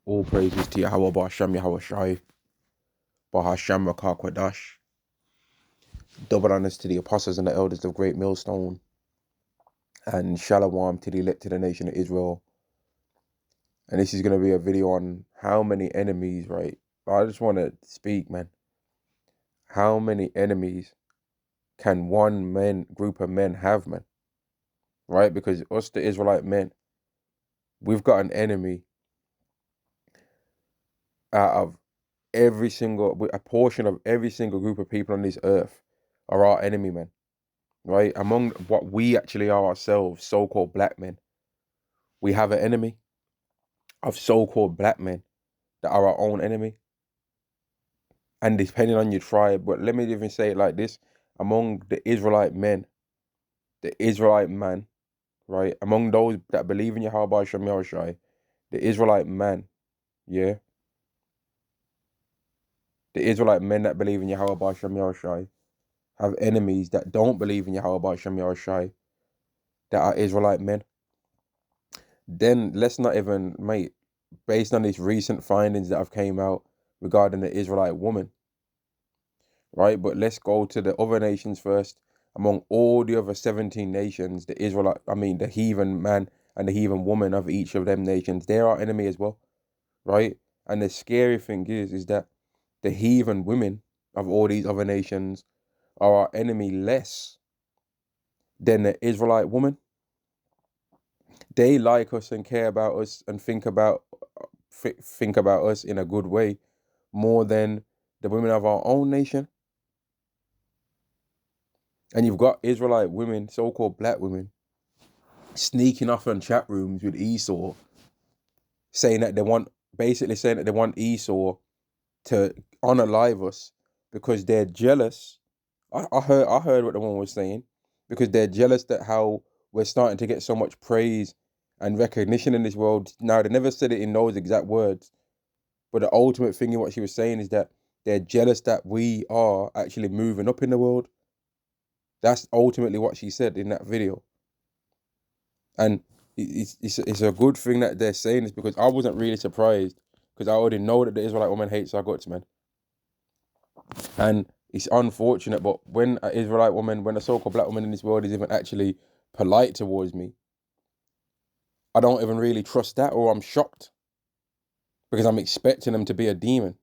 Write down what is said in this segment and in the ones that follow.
All praises to Yahweh Ba'Shem Yahweh Shai, Bahashem Rakah Kwadash. Double honors to the apostles and the elders of Great Millstone, and Shalom to the elect to the nation of Israel. And this is going to be a video on how many enemies, right? I just want to speak, man. How many enemies can one group of men have, man? Right? Because us, the Israelite men, we've got an enemy out of a portion of every single group of people on this earth are our enemy, man. Right? Among what we actually are ourselves, so-called black men, we have an enemy of so-called black men that are our own enemy. And depending on your tribe, but let me even say it like this, among the Israelite men, the Israelite man, right? Among those that believe in Yahweh Shem Yahushai, the Israelite man, yeah? The Israelite men that believe in Yahweh Shem Yahushai have enemies that don't believe in Yahweh Shem Yahushai that are Israelite men. Then let's not even, mate, based on these recent findings that have came out regarding the Israelite woman, right? But let's go to the other nations first. Among all the other 17 nations, the heathen man and the heathen woman of each of them nations, they're our enemy as well, right? And the scary thing is that the heathen women of all these other nations are our enemy less than the Israelite woman. They like us and care about us and think about us in a good way more than the women of our own nation. And you've got Israelite women, so-called black women, sneaking off in chat rooms with Esau, saying that they want Esau to unalive us because they're jealous. I heard what the one was saying, because they're jealous that how we're starting to get so much praise and recognition in this world. Now, they never said it in those exact words, but the ultimate thing in what she was saying is that they're jealous that we are actually moving up in the world. That's ultimately what she said in that video. And it's a good thing that they're saying this, because I wasn't really surprised, because I already know that the Israelite woman hates our guts, man. And it's unfortunate, but when an Israelite woman, when a so-called black woman in this world is even actually polite towards me, I don't even really trust that, or I'm shocked, because I'm expecting them to be a demon.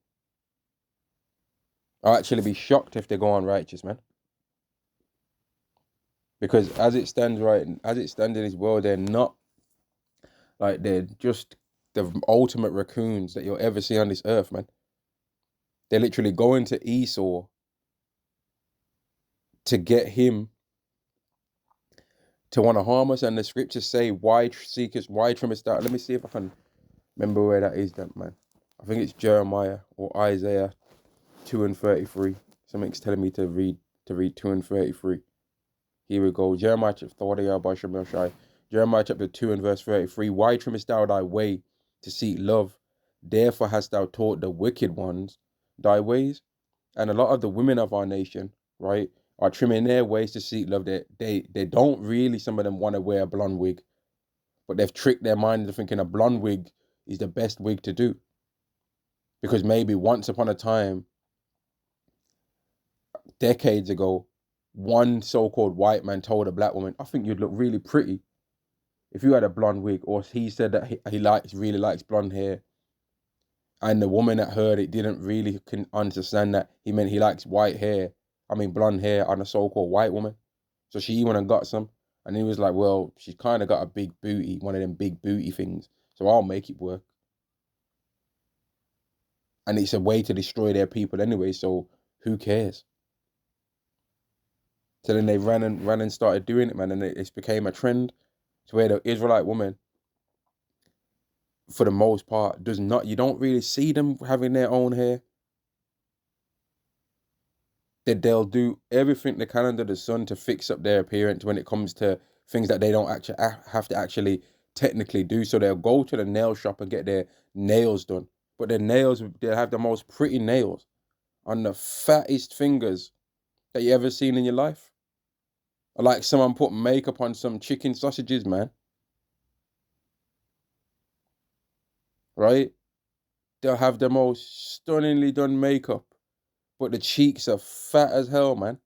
I'll actually be shocked if they go unrighteous, man. Because as it stands in this world, they're not, like, they're just the ultimate raccoons that you'll ever see on this earth, man. They're literally going to Esau to get him to want to harm us. And the scriptures say, why trimmest thou? Let me see if I can remember where that is, that, man. I think it's Jeremiah or Isaiah 2:33. Something's telling me to read 2:33. Here we go. Jeremiah chapter 2 and verse 33. Why trimmest thou thy way to seek love? Therefore hast thou taught the wicked ones thy ways. And a lot of the women of our nation, right, are trimming their ways to seek love. They don't really, some of them, want to wear a blonde wig, but they've tricked their mind into thinking a blonde wig is the best wig to do. Because maybe once upon a time, decades ago, one so-called white man told a black woman, I think you'd look really pretty if you had a blonde wig. Or he said that he really likes blonde hair. And the woman that heard it didn't really understand that he meant he likes blonde hair on a so-called white woman. So she went and got some. And he was like, well, she's kind of got a big booty, one of them big booty things, so I'll make it work. And it's a way to destroy their people anyway, so who cares? So then they ran and started doing it, man, and it became a trend to where the Israelite woman, for the most part, you don't really see them having their own hair. That they'll do everything they can under the sun to fix up their appearance when it comes to things that they don't actually have to actually technically do. So they'll go to the nail shop and get their nails done, but they'll have the most pretty nails on the fattest fingers that you ever seen in your life. Or like someone put makeup on some chicken sausages, man. Right? They'll have the most stunningly done makeup, but the cheeks are fat as hell, man.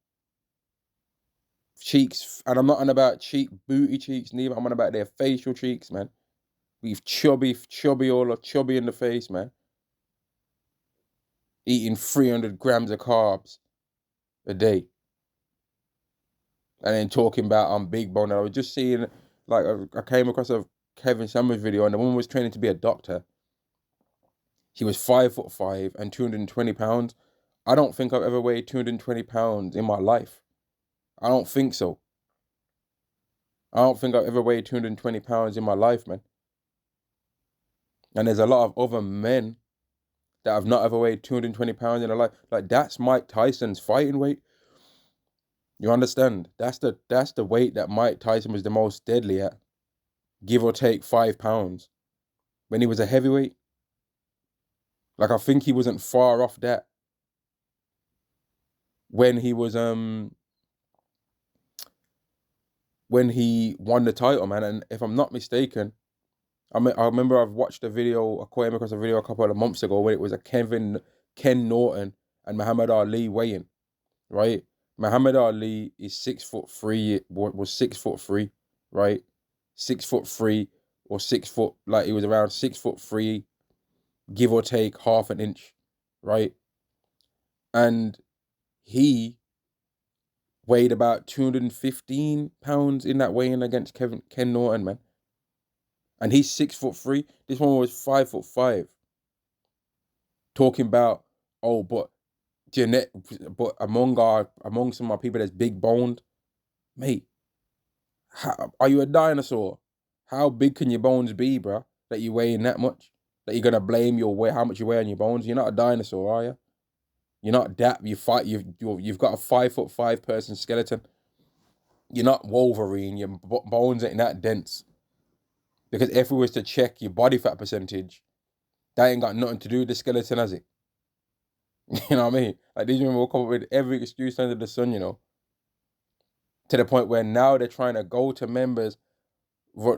Cheeks, and I'm not on about cheek booty cheeks neither. I'm on about their facial cheeks, man. We've chubby all chubby in the face, man. Eating 300 grams of carbs a day, and then talking about I'm big bone. And I was just seeing, like, I came across a Kevin Samuels video, and the woman was training to be a doctor. She was 5'5" and 220 pounds. I don't think I've ever weighed 220 pounds in my life. I don't think so. I don't think I've ever weighed 220 pounds in my life, man. And there's a lot of other men that have not ever weighed 220 pounds in their life. Like, that's Mike Tyson's fighting weight. You understand? That's the weight that Mike Tyson was the most deadly at, give or take 5 pounds, when he was a heavyweight. Like, I think he wasn't far off that when he was when he won the title, man. And if I'm not mistaken, I remember I've watched a video, I came across a video a couple of months ago when it was a Ken Norton and Muhammad Ali weighing, right? Muhammad Ali is 6'3", was 6'3", right? 6'3" or 6 foot, like he was around 6'3", give or take half an inch, right? And he weighed about 215 pounds in that weigh-in against Ken Norton, man. And he's 6'3". This one was 5'5". Talking about, oh, but among some of my people that's big boned, mate. Are you a dinosaur? How big can your bones be, bro? That you weighing that much? That you're gonna blame your weight, how much you weigh on your bones? You're not a dinosaur, are you? You're not that. You've got a 5'5" person skeleton. You're not Wolverine. Your bones ain't that dense. Because if we was to check your body fat percentage, that ain't got nothing to do with the skeleton, has it? You know what I mean? Like, these women will come up with every excuse under the sun, you know. To the point where now they're trying to go to members,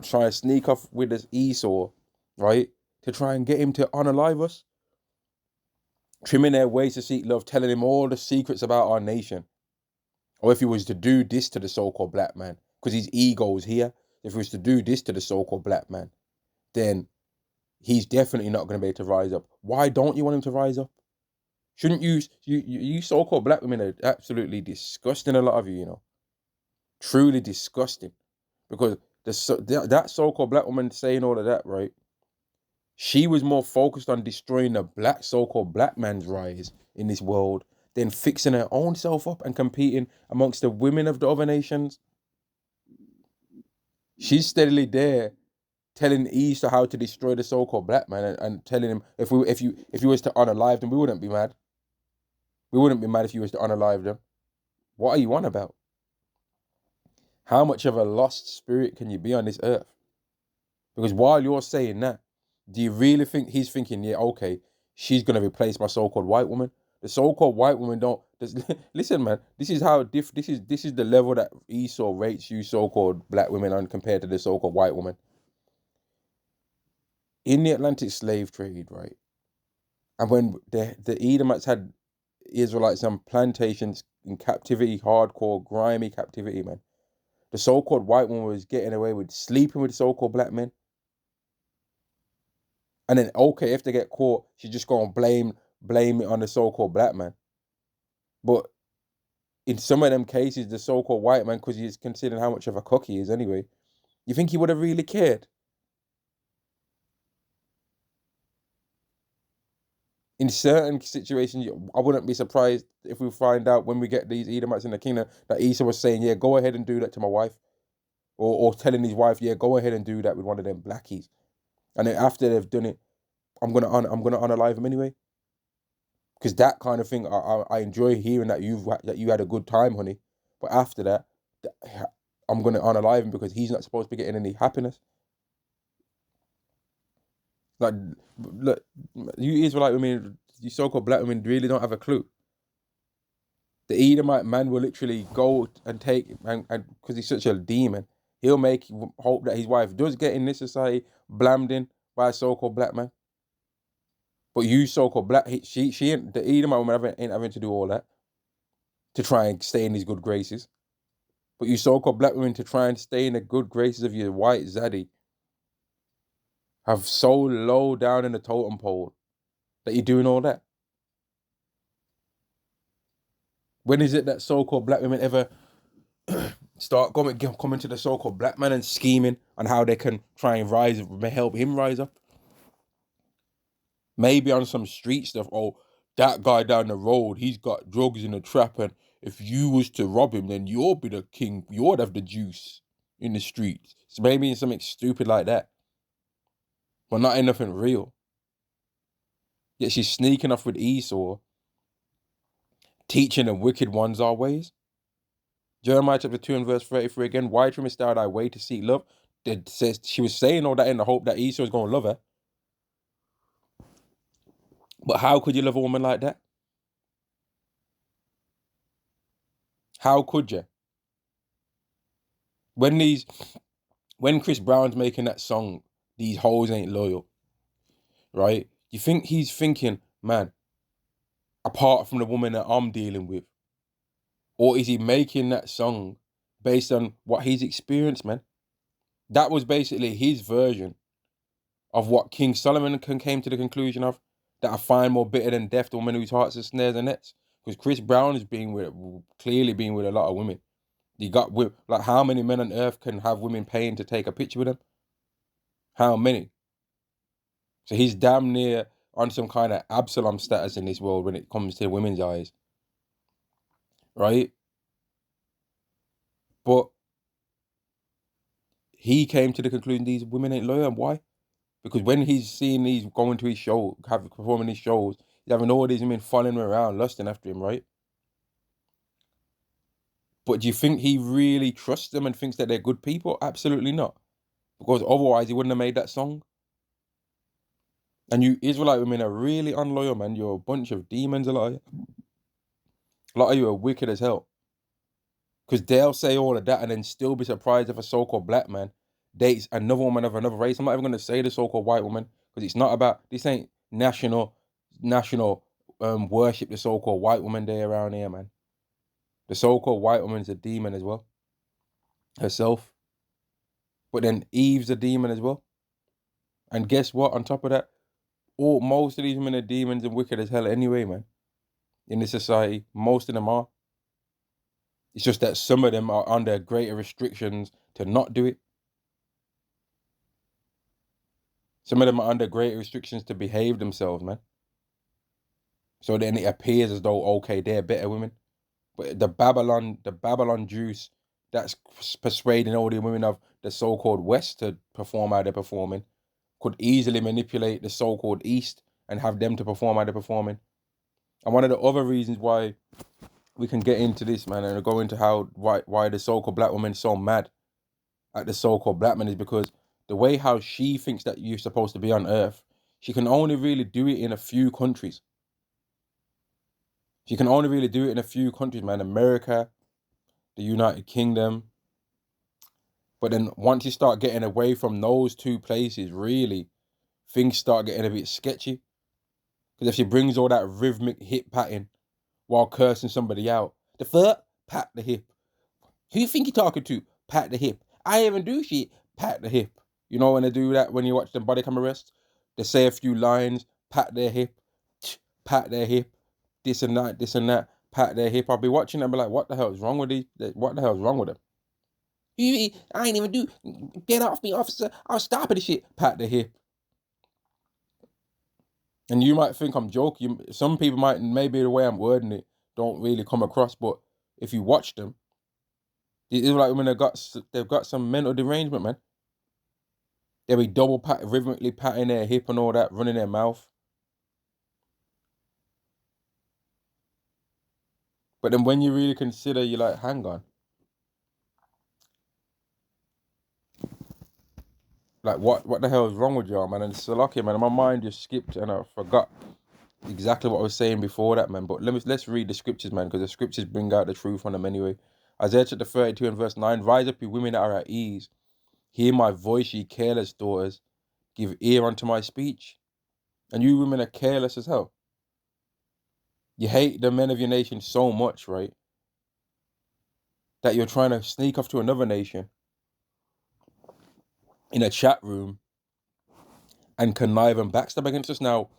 try to sneak off with this Esau, right? To try and get him to unalive us. Trimming their ways to seek love, telling him all the secrets about our nation. Or if he was to do this to the so-called black man, because his ego is here. If he was to do this to the so-called black man, then he's definitely not going to be able to rise up. Why don't you want him to rise up? Shouldn't you so-called black women are absolutely disgusting, a lot of you, you know. Truly disgusting. Because that so-called black woman saying all of that, right? She was more focused on destroying the black so-called black man's rise in this world than fixing her own self up and competing amongst the women of the other nations. She's steadily there telling Easter how to destroy the so-called black man and telling him if you was to unalive them, we wouldn't be mad. We wouldn't be mad if you was to unalive them. What are you on about? How much of a lost spirit can you be on this earth? Because while you're saying that, do you really think he's thinking, yeah, okay, she's gonna replace my so-called white woman? The so-called white woman don't. Listen, man. This is how this is the level that Esau rates you so-called black women on compared to the so-called white woman. In the Atlantic slave trade, right? And when the Edomites had Israelites on plantations in captivity, hardcore, grimy captivity, man. The so-called white woman was getting away with sleeping with so-called black men. And then, okay, if they get caught, she's just gonna blame it on the so-called black man. But in some of them cases, the so-called white man, because he's considering how much of a cock he is anyway, you think he would have really cared? In certain situations, I wouldn't be surprised if we find out when we get these Edomites in the kingdom that Esau was saying, yeah, go ahead and do that to my wife. Or telling his wife, yeah, go ahead and do that with one of them blackies. And then after they've done it, I'm gonna unalive him anyway. Because that kind of thing, I enjoy hearing that you had a good time, honey. But after that, I'm gonna unalive him because he's not supposed to be getting any happiness. Like, look, you Israelite women, you so-called black women really don't have a clue. The Edomite man will literally go and take, and because he's such a demon, he'll hope that his wife does get in this society, blamed in by a so-called black man. But you so-called black, she ain't, the Edomite woman ain't having to do all that to try and stay in these good graces. But you so-called black women to try and stay in the good graces of your white zaddy have so low down in the totem pole that you're doing all that. When is it that so-called black women ever start coming to the so-called black man and scheming on how they can try and help him rise up? Maybe on some street stuff. Oh, that guy down the road, he's got drugs in the trap, and if you was to rob him, then you'll be the king. You'd have the juice in the streets. So maybe in something stupid like that, but not in nothing real. Yet she's sneaking off with Esau, teaching the wicked ones our ways. Jeremiah chapter 2 and verse 33 again. Why trimmest thou thy way to seek love? She was saying all that in the hope that Esau was going to love her. But how could you love a woman like that? How could you? When Chris Brown's making that song, These Hoes Ain't Loyal, right? You think he's thinking, man, apart from the woman that I'm dealing with? Or is he making that song based on what he's experienced, man? That was basically his version of what King Solomon came to the conclusion of, that I find more bitter than death the woman whose hearts are snares and nets. Because Chris Brown is clearly being with a lot of women. You got, like, how many men on earth can have women paying to take a picture with them? How many? So he's damn near on some kind of Absalom status in this world when it comes to women's eyes. Right? But he came to the conclusion these women ain't loyal. And why? Because when he's seeing these going to his show, performing his shows, he's having all these women following him around, lusting after him, right? But do you think he really trusts them and thinks that they're good people? Absolutely not. Because otherwise he wouldn't have made that song. And you Israelite women are really unloyal, man. You're a bunch of demons, a lot of you. A lot of you are wicked as hell. Because they'll say all of that and then still be surprised if a so-called black man dates another woman of another race. I'm not even going to say the so-called white woman, because it's not about, this ain't national worship the so-called white woman day around here, man. The so-called white woman is a demon as well, herself. But then Eve's a demon as well. And guess what? On top of that, most of these women are demons and wicked as hell anyway, man. In this society, most of them are. It's just that some of them are under greater restrictions to not do it. Some of them are under greater restrictions to behave themselves, man. So then it appears as though, okay, they're better women. But the Babylon juice that's persuading all the women of the so-called West to perform how they're performing could easily manipulate the so-called East and have them to perform how they're performing. And one of the other reasons why we can get into this, man, and go into why the so-called black woman is so mad at the so-called black man is because the way how she thinks that you're supposed to be on earth, she can only really do it in a few countries. She can only really do it in a few countries, man. America, the United Kingdom. But then once you start getting away from those two places, really, things start getting a bit sketchy. Because if she brings all that rhythmic hip patting while cursing somebody out, the fuck? Pat the hip. Who you think you're talking to? Pat the hip. I even do shit. Pat the hip. You know when they do that when you watch them body cam arrests? They say a few lines, pat their hip, pat their hip, this and that, pat their hip. I'll be watching them and be like, what the hell is wrong with these? What the hell is wrong with them? I ain't even do. Get off me, officer. I'll stop at the shit. Pat the hip. And you might think I'm joking. Some people might, maybe the way I'm wording it don't really come across, but if you watch them, it's like when they've got some mental derangement, man. They'll be rhythmically patting their hip and all that, running their mouth. But then when you really consider, you're like, hang on. Like, what the hell is wrong with y'all, man? And it's so lucky, man. My mind just skipped and I forgot exactly what I was saying before that, man. But let's read the scriptures, man, because the scriptures bring out the truth on them anyway. Isaiah chapter 32 and verse 9, rise up, you women that are at ease. Hear my voice, ye careless daughters. Give ear unto my speech. And you women are careless as hell. You hate the men of your nation so much, right? That you're trying to sneak off to another nation in a chat room and connive and backstab against us. Now,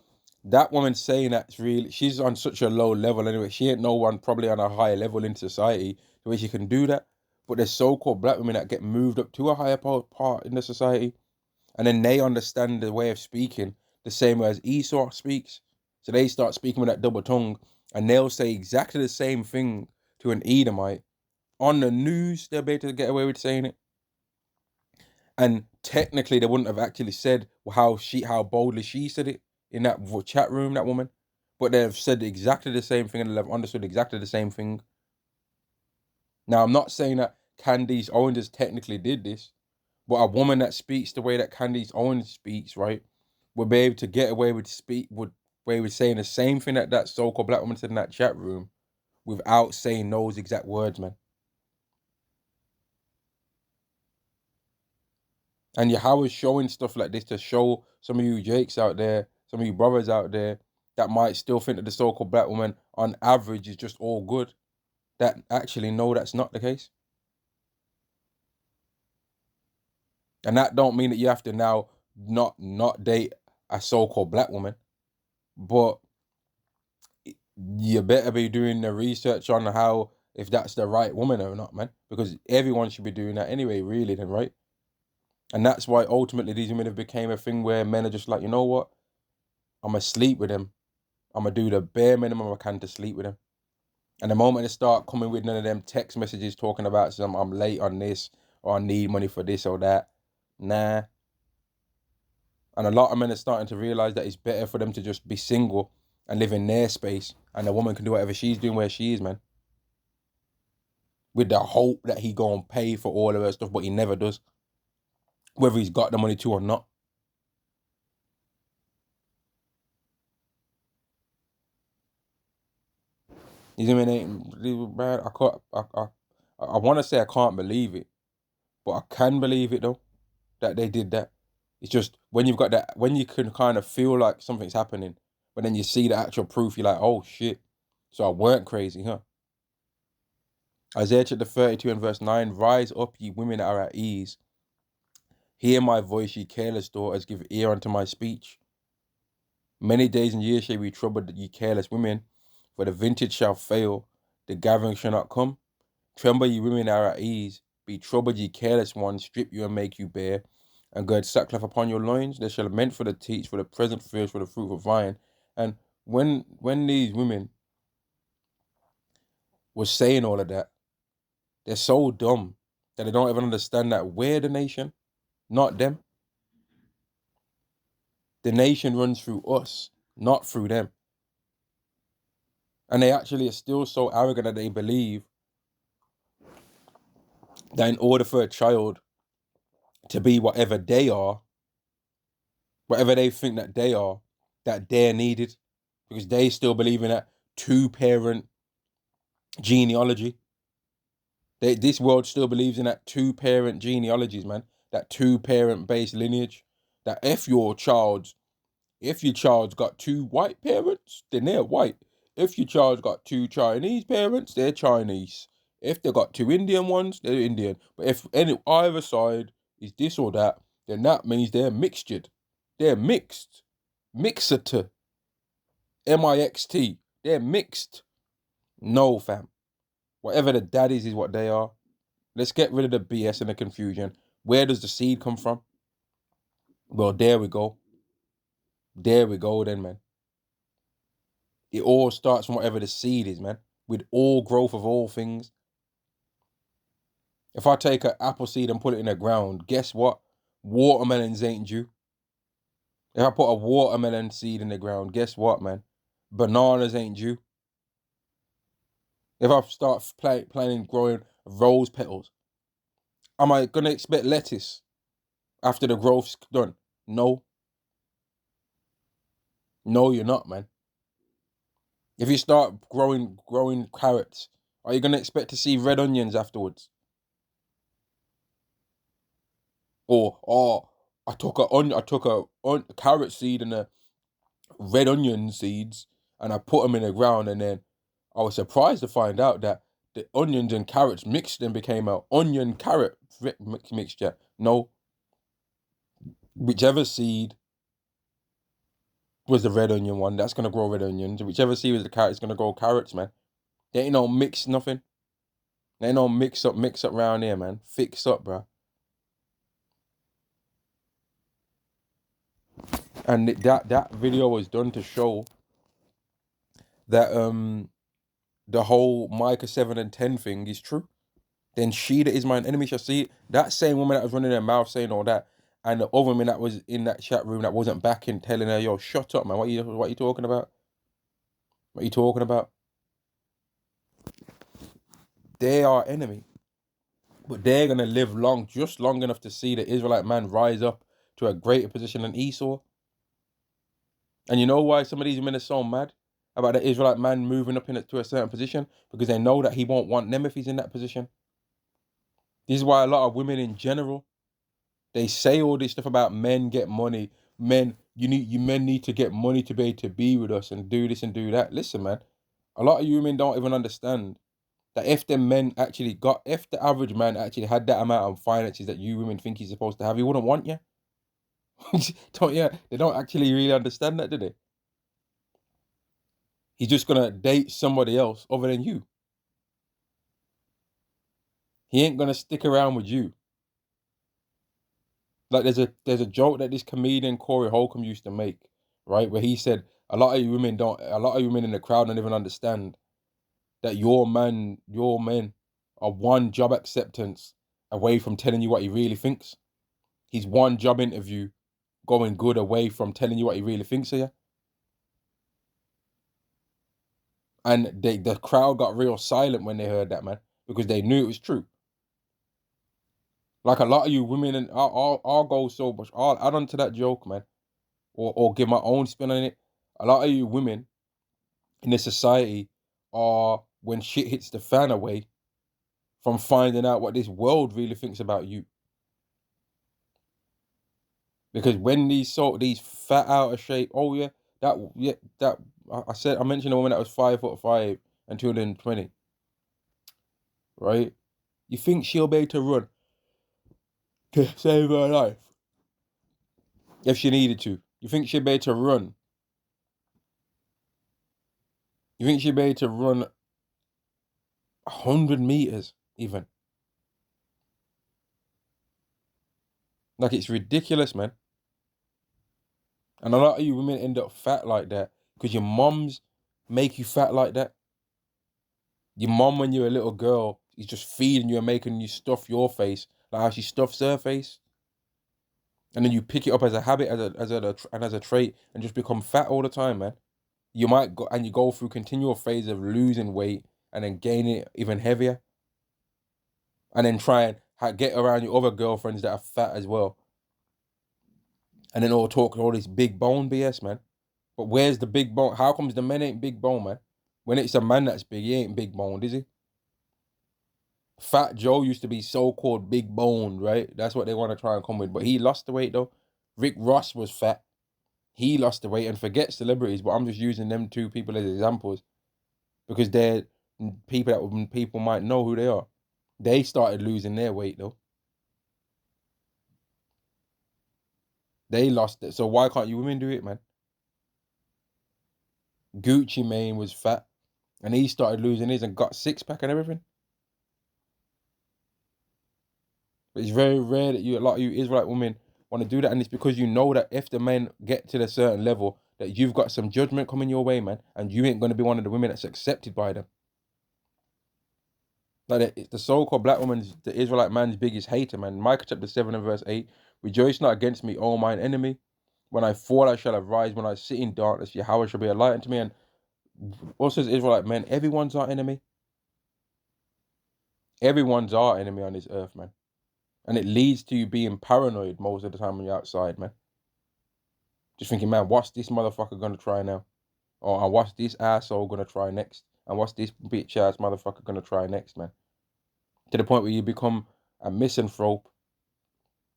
that woman saying that's really, she's on such a low level anyway. She ain't no one probably on a higher level in society the way she can do that. But there's so-called black women that get moved up to a higher part in the society, and then they understand the way of speaking the same way as Esau speaks. So they start speaking with that double tongue, and they'll say exactly the same thing to an Edomite on the news. They'll be able to get away with saying it, and technically they wouldn't have actually said how boldly she said it in that chat room, that woman, but they've said exactly the same thing and they've understood exactly the same thing. Now, I'm not saying that Candice Owens technically did this, but a woman that speaks the way that Candice Owens speaks, right, would be able to get away with saying the same thing that that so-called black woman said in that chat room without saying those exact words, man. And Yahweh's showing stuff like this to show some of you Jakes out there, some of you brothers out there that might still think that the so-called black woman on average is just all good. That actually, no, that's not the case. And that don't mean that you have to now not date a so-called black woman, but you better be doing the research on how, if that's the right woman or not, man. Because everyone should be doing that anyway, really, then, right? And that's why ultimately these women have became a thing where men are just like, you know what? I'm gonna sleep with him. I'm gonna do the bare minimum I can to sleep with him. And the moment they start coming with none of them text messages talking about some I'm late on this or I need money for this or that, nah. And a lot of men are starting to realize that it's better for them to just be single and live in their space, and the woman can do whatever she's doing where she is, man. With the hope that he gonna pay for all of her stuff, but he never does, whether he's got the money to or not. You know what I mean? Man, I can't. I want to say I can't believe it, but I can believe it though that they did that. It's just when you've got that, when you can kind of feel like something's happening, but then you see the actual proof, you're like, oh shit. So I weren't crazy, huh? Isaiah chapter 32 and verse 9, rise up, ye women that are at ease. Hear my voice, ye careless daughters, give ear unto my speech. Many days and years shall be troubled, ye careless women, for the vintage shall fail, the gathering shall not come. Tremble, ye women that are at ease. Be troubled, ye careless ones, strip you and make you bare, and gird sackcloth upon your loins. They shall lament for the teats, for the present fields, for the fruit of vine. And when these women was saying all of that, they're so dumb that they don't even understand that we're the nation, not them. The nation runs through us, not through them. And they actually are still so arrogant that they believe that in order for a child to be whatever they are, whatever they think that they're needed, because they still believe in that two-parent genealogy. This world still believes in that two-parent genealogies, man. That two-parent based lineage. That if your child's got two white parents, then they're white. If your child's got two Chinese parents, they're Chinese. If they got two Indian ones, they're Indian. But if either side is this or that, then that means they're mixtured. They're mixed. Mixed. M-I-X-T. They're mixed. No, fam. Whatever the daddies is what they are. Let's get rid of the BS and the confusion. Where does the seed come from? Well, there we go. There we go then, man. It all starts from whatever the seed is, man. With all growth of all things. If I take an apple seed and put it in the ground, guess what? Watermelons ain't due. If I put a watermelon seed in the ground, guess what, man? Bananas ain't due. If I start planting growing rose petals, am I gonna expect lettuce after the growth's done? No. No, you're not, man. If you start growing carrots, are you gonna expect to see red onions afterwards? Or I took a carrot seed and red onion seeds and I put them in the ground, and then I was surprised to find out that the onions and carrots mixed and became a onion carrot mixture. No, whichever seed was the red onion one, that's gonna grow red onions. Whichever seed was the carrot, it's gonna grow carrots, man. There ain't no mix nothing. There ain't no mix up round here, man. Fix up, bro. And that video was done to show that the whole Micah 7 and 10 thing is true. Then she that is mine enemy shall see it. That same woman that was running her mouth saying all that, and the other woman that was in that chat room that wasn't backing, telling her, yo, shut up, man. What you talking about? What you talking about? They are enemy. But they're gonna live long, just long enough to see the Israelite man rise up to a greater position than Esau. And you know why some of these women are so mad about the Israelite man moving up to a certain position? Because they know that he won't want them if he's in that position. This is why a lot of women in general, they say all this stuff about men get money. Men need to get money to be able to be with us and do this and do that. Listen, man, a lot of you women don't even understand that if the average man actually had that amount of finances that you women think he's supposed to have, he wouldn't want you. They don't actually really understand that, do they? He's just gonna date somebody else other than you. He ain't gonna stick around with you. Like there's a joke that this comedian Corey Holcomb used to make, right? Where he said a lot of you women in the crowd don't even understand that your men are one job acceptance away from telling you what he really thinks. He's one job interview going good away from telling you what he really thinks of you. And the crowd got real silent when they heard that, man, because they knew it was true. Like a lot of you women, and I'll go so much, I'll add on to that joke, man, or give my own spin on it. A lot of you women in this society are, when shit hits the fan, away from finding out what this world really thinks about you. Because when these fat out of shape, I mentioned a woman that was 5'5" and 220, right? You think she'll be able to run to save her life if she needed to? You think she'd be able to run? You think she'd be able to run 100 meters even? Like, it's ridiculous, man. And a lot of you women end up fat like that because your moms make you fat like that. Your mom, when you're a little girl, is just feeding you and making you stuff your face like how she stuffs her face. And then you pick it up as a habit, as a trait, and just become fat all the time, man. You might go through continual phase of losing weight and then gaining it even heavier. And then try and get around your other girlfriends that are fat as well. And then all talk all this big bone BS, man. But where's the big bone? How comes the men ain't big bone, man? When it's a man that's big, he ain't big boned, is he? Fat Joe used to be so-called big boned, right? That's what they want to try and come with. But he lost the weight, though. Rick Ross was fat. He lost the weight, and forget celebrities, but I'm just using them two people as examples because they're people that people might know who they are. They started losing their weight, though. They lost it. So why can't you women do it, man? Gucci Mane was fat, and he started losing his and got six-pack and everything. But it's very rare that a lot of you Israelite women want to do that, and it's because you know that if the men get to a certain level, that you've got some judgment coming your way, man, and you ain't going to be one of the women that's accepted by them. Like the so-called black woman's the Israelite man's biggest hater, man. Micah chapter 7 and verse 8. Rejoice not against me, O mine enemy. When I fall, I shall arise. When I sit in darkness, Yahweh shall be a light unto me. And also as Israelite men, everyone's our enemy. Everyone's our enemy on this earth, man. And it leads to you being paranoid most of the time when you're outside, man. Just thinking, man, what's this motherfucker gonna try now? Or what's this asshole gonna try next? And what's this bitch ass motherfucker gonna try next, man? To the point where you become a misanthrope.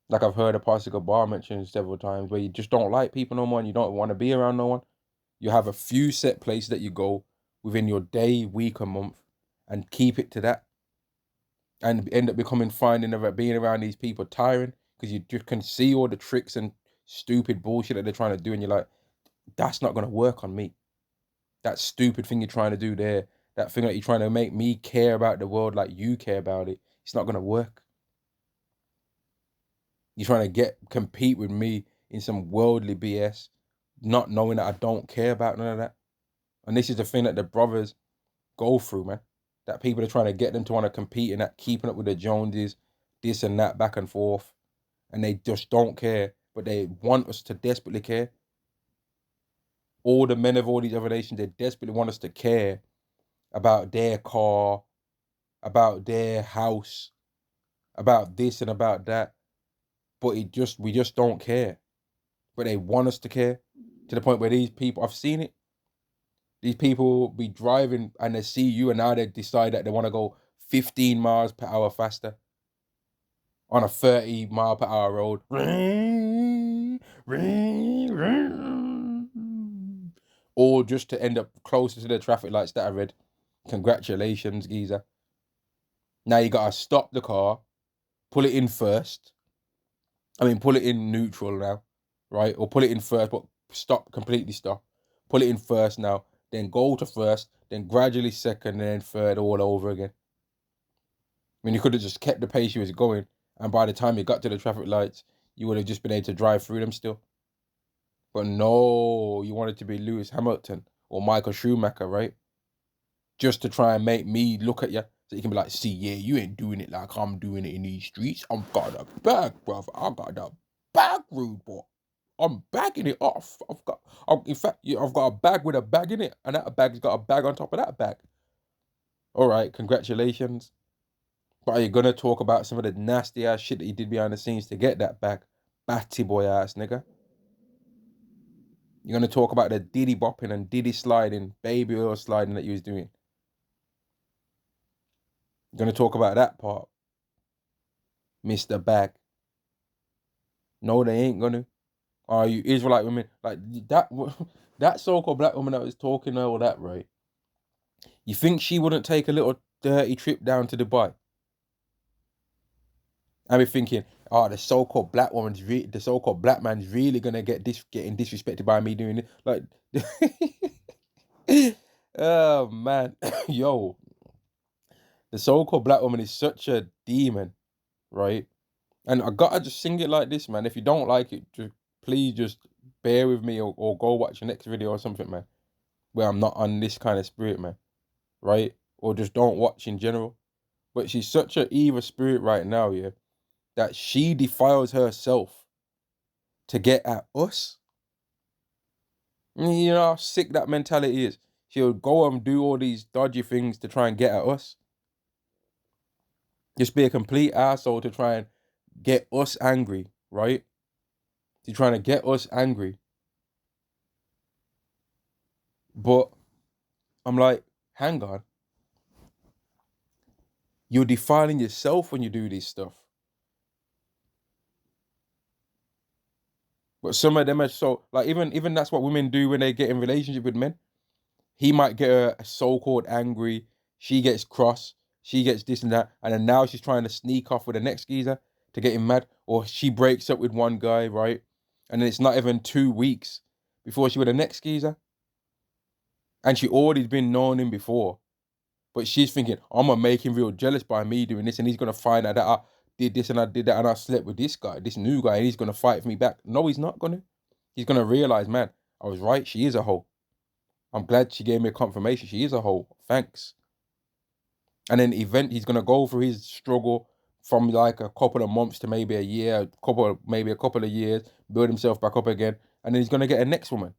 Like I've heard Apostle Bar mention several times, where you just don't like people no more and you don't want to be around no one. You have a few set places that you go within your day, week, or month, and keep it to that. And end up being around these people tiring because you just can see all the tricks and stupid bullshit that they're trying to do, and you're like, that's not gonna work on me. That stupid thing you're trying to do there, that thing that you're trying to make me care about the world like you care about it, it's not gonna work. You're trying to compete with me in some worldly BS, not knowing that I don't care about none of that. And this is the thing that the brothers go through, man. That people are trying to get them to want to compete and that keeping up with the Joneses, this and that, back and forth. And they just don't care, but they want us to desperately care. All the men of all these other nations, they desperately want us to care about their car, about their house, about this and about that. But we just don't care. But they want us to care to the point where these people, I've seen it. These people be driving and they see you and now they decide that they want to go 15 miles per hour faster on a 30-mile-per-hour road. Or just to end up closer to the traffic lights that are red. Congratulations, geezer. Now you gotta stop the car, pull it in first. Pull it in neutral now, right? Or pull it in first, but completely stop. Pull it in first now, then go to first, then gradually second, and then third all over again. You could have just kept the pace you was going, and by the time you got to the traffic lights, you would have just been able to drive through them still. But no, you wanted to be Lewis Hamilton or Michael Schumacher, right? Just to try and make me look at you, so you can be like, see, yeah, you ain't doing it like I'm doing it in these streets. I've got a bag, bruv. I got a bag, rude boy. I'm bagging it off. In fact, I've got a bag with a bag in it, and that bag's got a bag on top of that bag. All right, congratulations. But are you gonna talk about some of the nasty ass shit that you did behind the scenes to get that bag? Batty boy ass nigga. You're gonna talk about the diddy bopping and diddy sliding, baby oil sliding that you was doing. You're gonna talk about that part, Mr. Bag. No, they ain't gonna. Are you Israelite women like that? That so-called black woman that was talking all that, right? You think she wouldn't take a little dirty trip down to Dubai? I be thinking, oh, the so-called black man's really gonna getting disrespected by me doing it. Like, oh man, yo, the so-called black woman is such a demon, right? And I gotta just sing it like this, man. If you don't like it, please just bear with me or go watch the next video or something, man. Where I'm not on this kind of spirit, man. Right? Or just don't watch in general. But she's such an evil spirit right now, yeah, that she defiles herself to get at us. You know how sick that mentality is. She'll go and do all these dodgy things to try and get at us. Just be a complete asshole to try and get us angry, right? She's trying to get us angry. But I'm like, hang on. You're defiling yourself when you do this stuff. But some of them are so, like, even that's what women do when they get in relationship with men. He might get her so-called angry. She gets cross. She gets this and that. And then now she's trying to sneak off with the next geezer to get him mad. Or she breaks up with one guy, right? And then it's not even 2 weeks before she with the next geezer. And she already been known him before. But she's thinking, I'm going to make him real jealous by me doing this. And he's going to find out that I did this and I did that. And I slept with this guy, this new guy. And he's going to fight for me back. No, he's not going to. He's going to realize, man, I was right. She is a hoe. I'm glad she gave me a confirmation. She is a hoe. Thanks. And then he's going to go through his struggle from like a couple of months to maybe a year, maybe a couple of years, build himself back up again. And then he's going to get a next woman.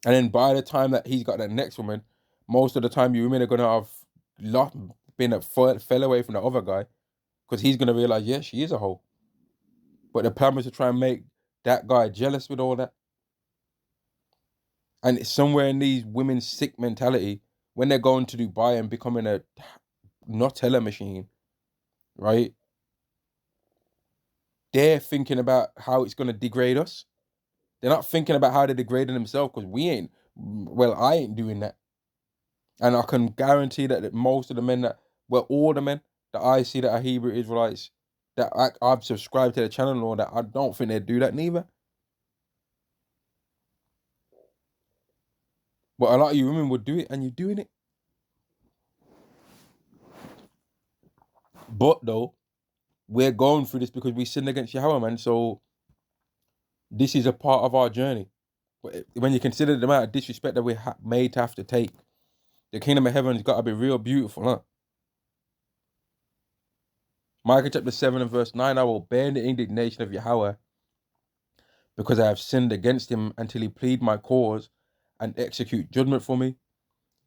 And then by the time that he's got that next woman, most of the time you women are going to have fell away from the other guy because he's going to realize, yeah, she is a hoe. But the plan was to try and make that guy jealous with all that. And it's somewhere in these women's sick mentality, when they're going to Dubai and becoming a Nutella machine, right? They're thinking about how it's going to degrade us. They're not thinking about how they're degrading themselves, because I ain't doing that. And I can guarantee that most of the men all the men that I see that are Hebrew Israelites, that I've subscribed to the channel and all that, I don't think they'd do that neither. But a lot of you women would do it, and you're doing it. But though, we're going through this because we sinned against Yahweh, man. So this is a part of our journey. But when you consider the amount of disrespect that we're made to have to take, the kingdom of heaven's got to be real beautiful, huh? Micah chapter 7 and verse 9, I will bear the indignation of Yahweh because I have sinned against him until he plead my cause and execute judgment for me.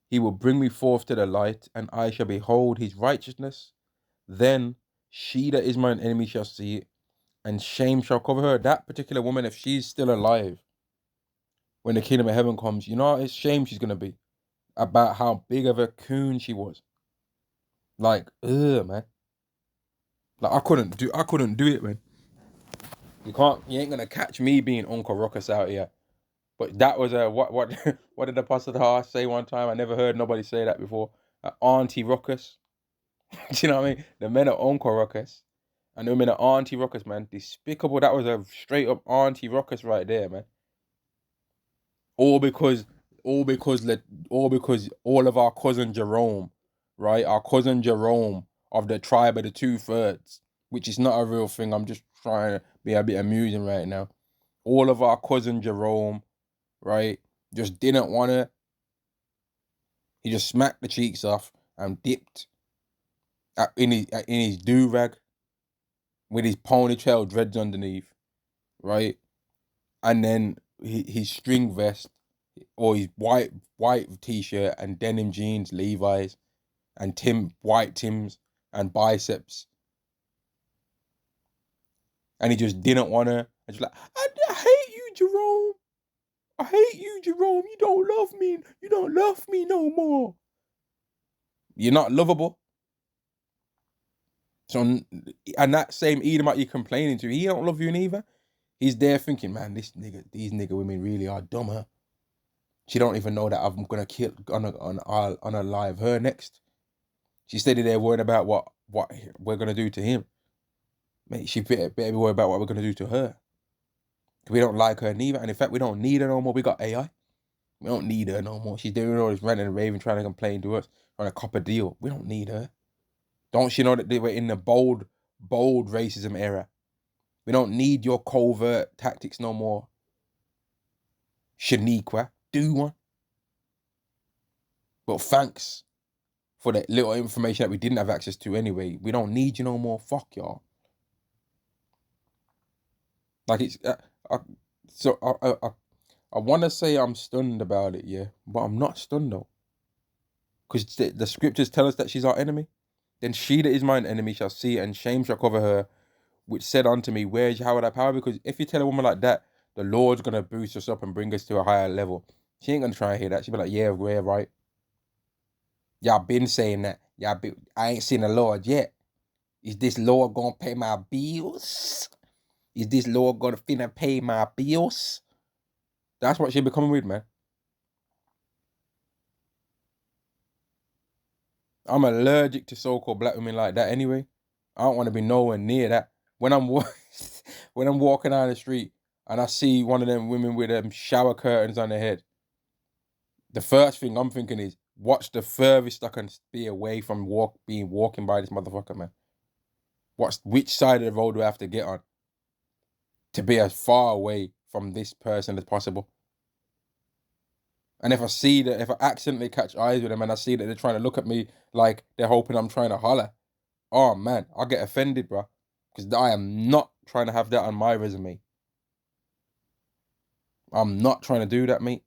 He will bring me forth to the light, and I shall behold his righteousness. Then she that is mine enemy shall see it, and shame shall cover her. That particular woman, if she's still alive when the kingdom of heaven comes, you know it's shame she's going to be about how big of a coon she was. Like, man. Like, I couldn't do it, man. You ain't gonna catch me being Uncle Ruckus out here. But that was what what did Apostle Har say one time? I never heard nobody say that before. Auntie Ruckus. Do you know what I mean? The men are Uncle Ruckus, and the women are Auntie Ruckus, man. Despicable. That was a straight up Auntie Ruckus right there, man. All because all of our cousin Jerome, right? Our cousin Jerome of the tribe of the 2/3, which is not a real thing. I'm just trying to be a bit amusing right now. All of our cousin Jerome, right, just didn't want to. He just smacked the cheeks off and dipped in his do-rag with his ponytail dreads underneath, right? And then his string vest or his white t-shirt and denim jeans, Levi's, and white Tims and biceps. And he just didn't want to. And just like, I hate you, Jerome. I hate you, Jerome. You don't love me. You don't love me no more. You're not lovable. So, and that same Edomite you're complaining to, he don't love you neither. He's there thinking, man, these nigga women really are dumber. She don't even know that I'm gonna unalive her next. She steady there worrying about what we're gonna do to him. Mate, she better be worried about what we're gonna do to her. We don't like her neither, and in fact, we don't need her no more. We got AI. We don't need her no more. She's doing all this ranting and raving, trying to complain to us, trying to cop a deal. We don't need her. Don't she know that they were in the bold racism era? We don't need your covert tactics no more. Shaniqua, do one. But thanks for the little information that we didn't have access to anyway. We don't need you no more. Fuck y'all. Like it's I want to say I'm stunned about it, yeah, but I'm not stunned though, because the scriptures tell us that she's our enemy. Then she that is mine enemy shall see it, and shame shall cover her, which said unto me, where is Yahweh thy power? Because if you tell a woman like that, the Lord's gonna boost us up and bring us to a higher level. She ain't gonna try and hear that. She'll be like, yeah, we're right. Y'all been saying that. I ain't seen the Lord yet. Is this Lord gonna pay my bills? Is this Lord gonna finna pay my bills? That's what she be coming with, man. I'm allergic to so-called black women like that anyway. I don't want to be nowhere near that. When I'm when I'm walking down the street and I see one of them women with shower curtains on their head, the first thing I'm thinking is, what's the furthest I can be away from walking by this motherfucker, man? Which side of the road do I have to get on to be as far away from this person as possible? And if I accidentally catch eyes with them and I see that they're trying to look at me like they're hoping I'm trying to holler, oh man, I'll get offended, bro. Because I am not trying to have that on my resume. I'm not trying to do that, mate.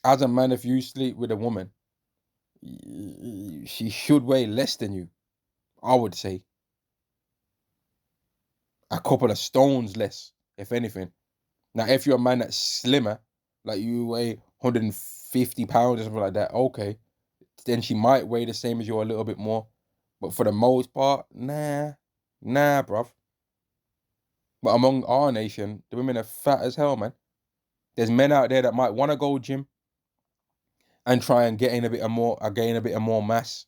As a man, if you sleep with a woman, she should weigh less than you, I would say. A couple of stones less, if anything. Now, if you're a man that's slimmer, like you weigh 150 pounds or something like that, okay, then she might weigh the same as you, a little bit more. But for the most part, nah, bruv. But among our nation, the women are fat as hell, man. There's men out there that might want to go gym and try and get in a bit of more, gain a bit of more mass,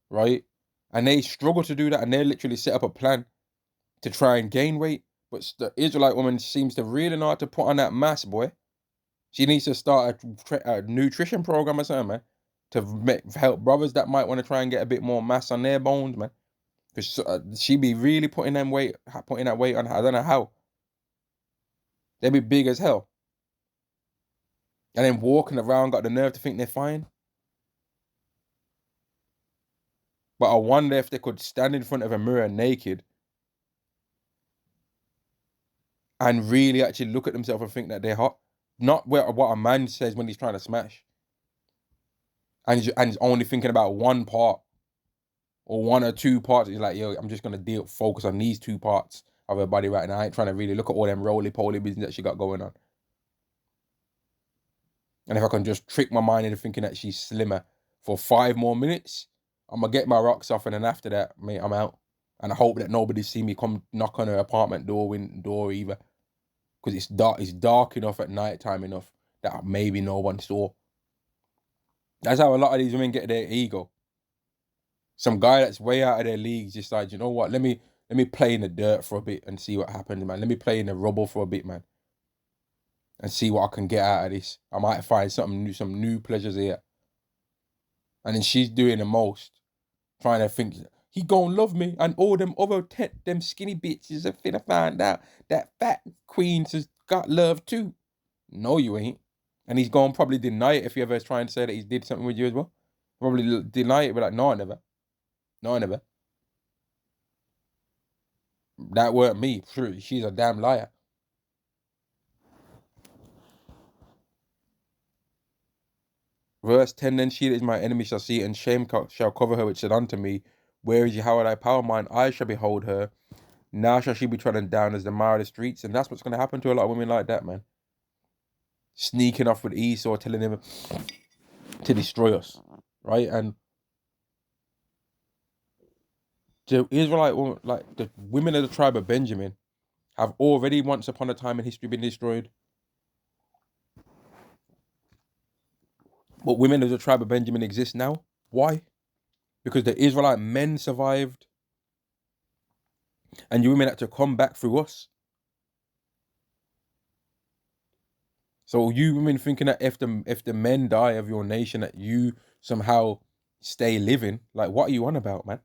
right? And they struggle to do that, and they literally set up a plan to try and gain weight. But the Israelite woman seems to really know how to put on that mass, boy. She needs to start a nutrition program or something, man, to help brothers that might want to try and get a bit more mass on their bones, man. Because she be really putting that weight on. I don't know how. They be big as hell, and then walking around, got the nerve to think they're fine. But I wonder if they could stand in front of a mirror naked and really actually look at themselves and think that they're hot. Not what a man says when he's trying to smash, and he's only thinking about one part or one or two parts. He's like, yo, I'm just gonna focus on these two parts of her body right now. I ain't trying to really look at all them roly-poly business that she got going on. And if I can just trick my mind into thinking that she's slimmer for 5 more minutes, I'm gonna get my rocks off, and then after that, mate, I'm out. And I hope that nobody see me come knock on her apartment door either, because it's dark. It's dark enough at night time enough that maybe no one saw. That's how a lot of these women get their ego. Some guy that's way out of their league just like, you know what? Let me play in the dirt for a bit and see what happens, man. Let me play in the rubble for a bit, man, and see what I can get out of this. I might find something new, some new pleasures here. And then she's doing the most, trying to think he gonna love me, and all them other them skinny bitches are finna find out that fat queens has got love too. No, you ain't. And he's gonna probably deny it if he ever is trying to say that he did something with you as well. Probably deny it, but like, no, I never. No, I never. That weren't me. Sure, she's a damn liar. Verse 10, then she that is my enemy shall see it, and shame shall cover her which said unto me, where is Yahweh thy power? Mine eyes shall behold her. Now shall she be trodden down as the mire of the streets. And that's what's going to happen to a lot of women like that, man. Sneaking off with Esau, telling him to destroy us, right? And the Israelite, like the women of the tribe of Benjamin, have already once upon a time in history been destroyed. But women of the tribe of Benjamin exist now. Why? Because the Israelite men survived, and you women had to come back through us. So you women thinking that if the men die of your nation, that you somehow stay living, like what are you on about, man?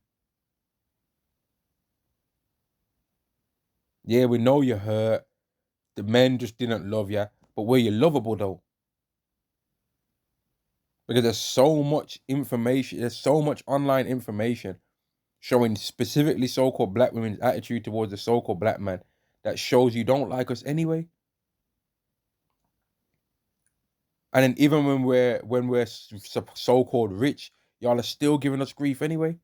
Yeah, we know you're hurt. The men just didn't love you, but were you lovable though? Because there's so much information, there's so much online information showing specifically so-called black women's attitude towards the so-called black man that shows you don't like us anyway. And then even when we're so-called rich, y'all are still giving us grief anyway.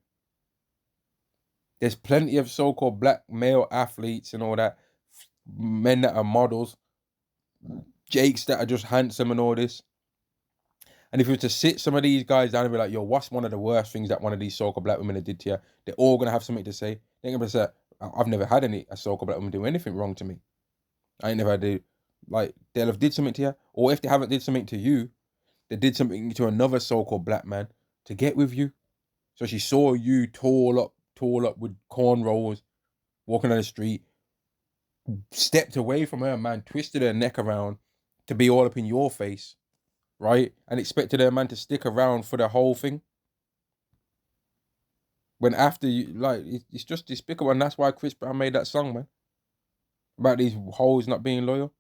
There's plenty of so-called black male athletes and all that, men that are models, Jakes that are just handsome and all this. And if you were to sit some of these guys down and be like, yo, what's one of the worst things that one of these so-called black women did to you? They're all gonna have something to say. They're gonna say, I've never had a so-called black woman do anything wrong to me. I ain't never had like they'll have did something to you, or if they haven't did something to you, they did something to another so-called black man to get with you. So she saw you tall up with cornrows, walking on the street, stepped away from her man, twisted her neck around to be all up in your face, right? And expected her man to stick around for the whole thing. When after you, like, it's just despicable. And that's why Chris Brown made that song, man, about these hoes not being loyal.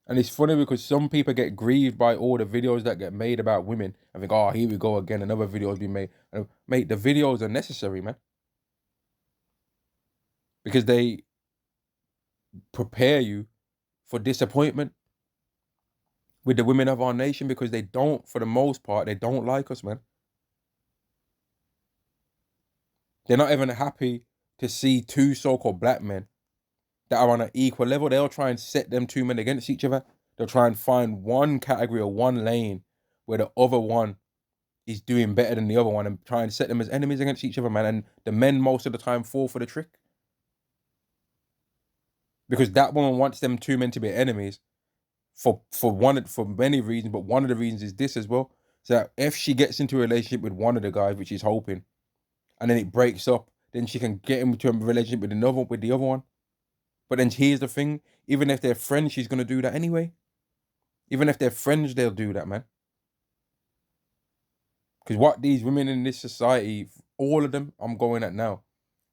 And it's funny because some people get grieved by all the videos that get made about women and think, oh, here we go again, another video has been made. And mate, the videos are necessary, man, because they prepare you for disappointment with the women of our nation, because they don't, for the most part, they don't like us, man. They're not even happy to see two so-called black men that are on an equal level. They'll try and set them two men against each other. They'll try and find one category or one lane where the other one is doing better than the other one and trying to set them as enemies against each other, man. And the men most of the time fall for the trick. Because that woman wants them two men to be enemies for many reasons, but one of the reasons is this as well. So that if she gets into a relationship with one of the guys, which she's hoping, and then it breaks up, then she can get into a relationship with the other one. But then here's the thing: even if they're friends, she's gonna do that anyway. Even if they're friends, they'll do that, man. Because what these women in this society, all of them, I'm going at now,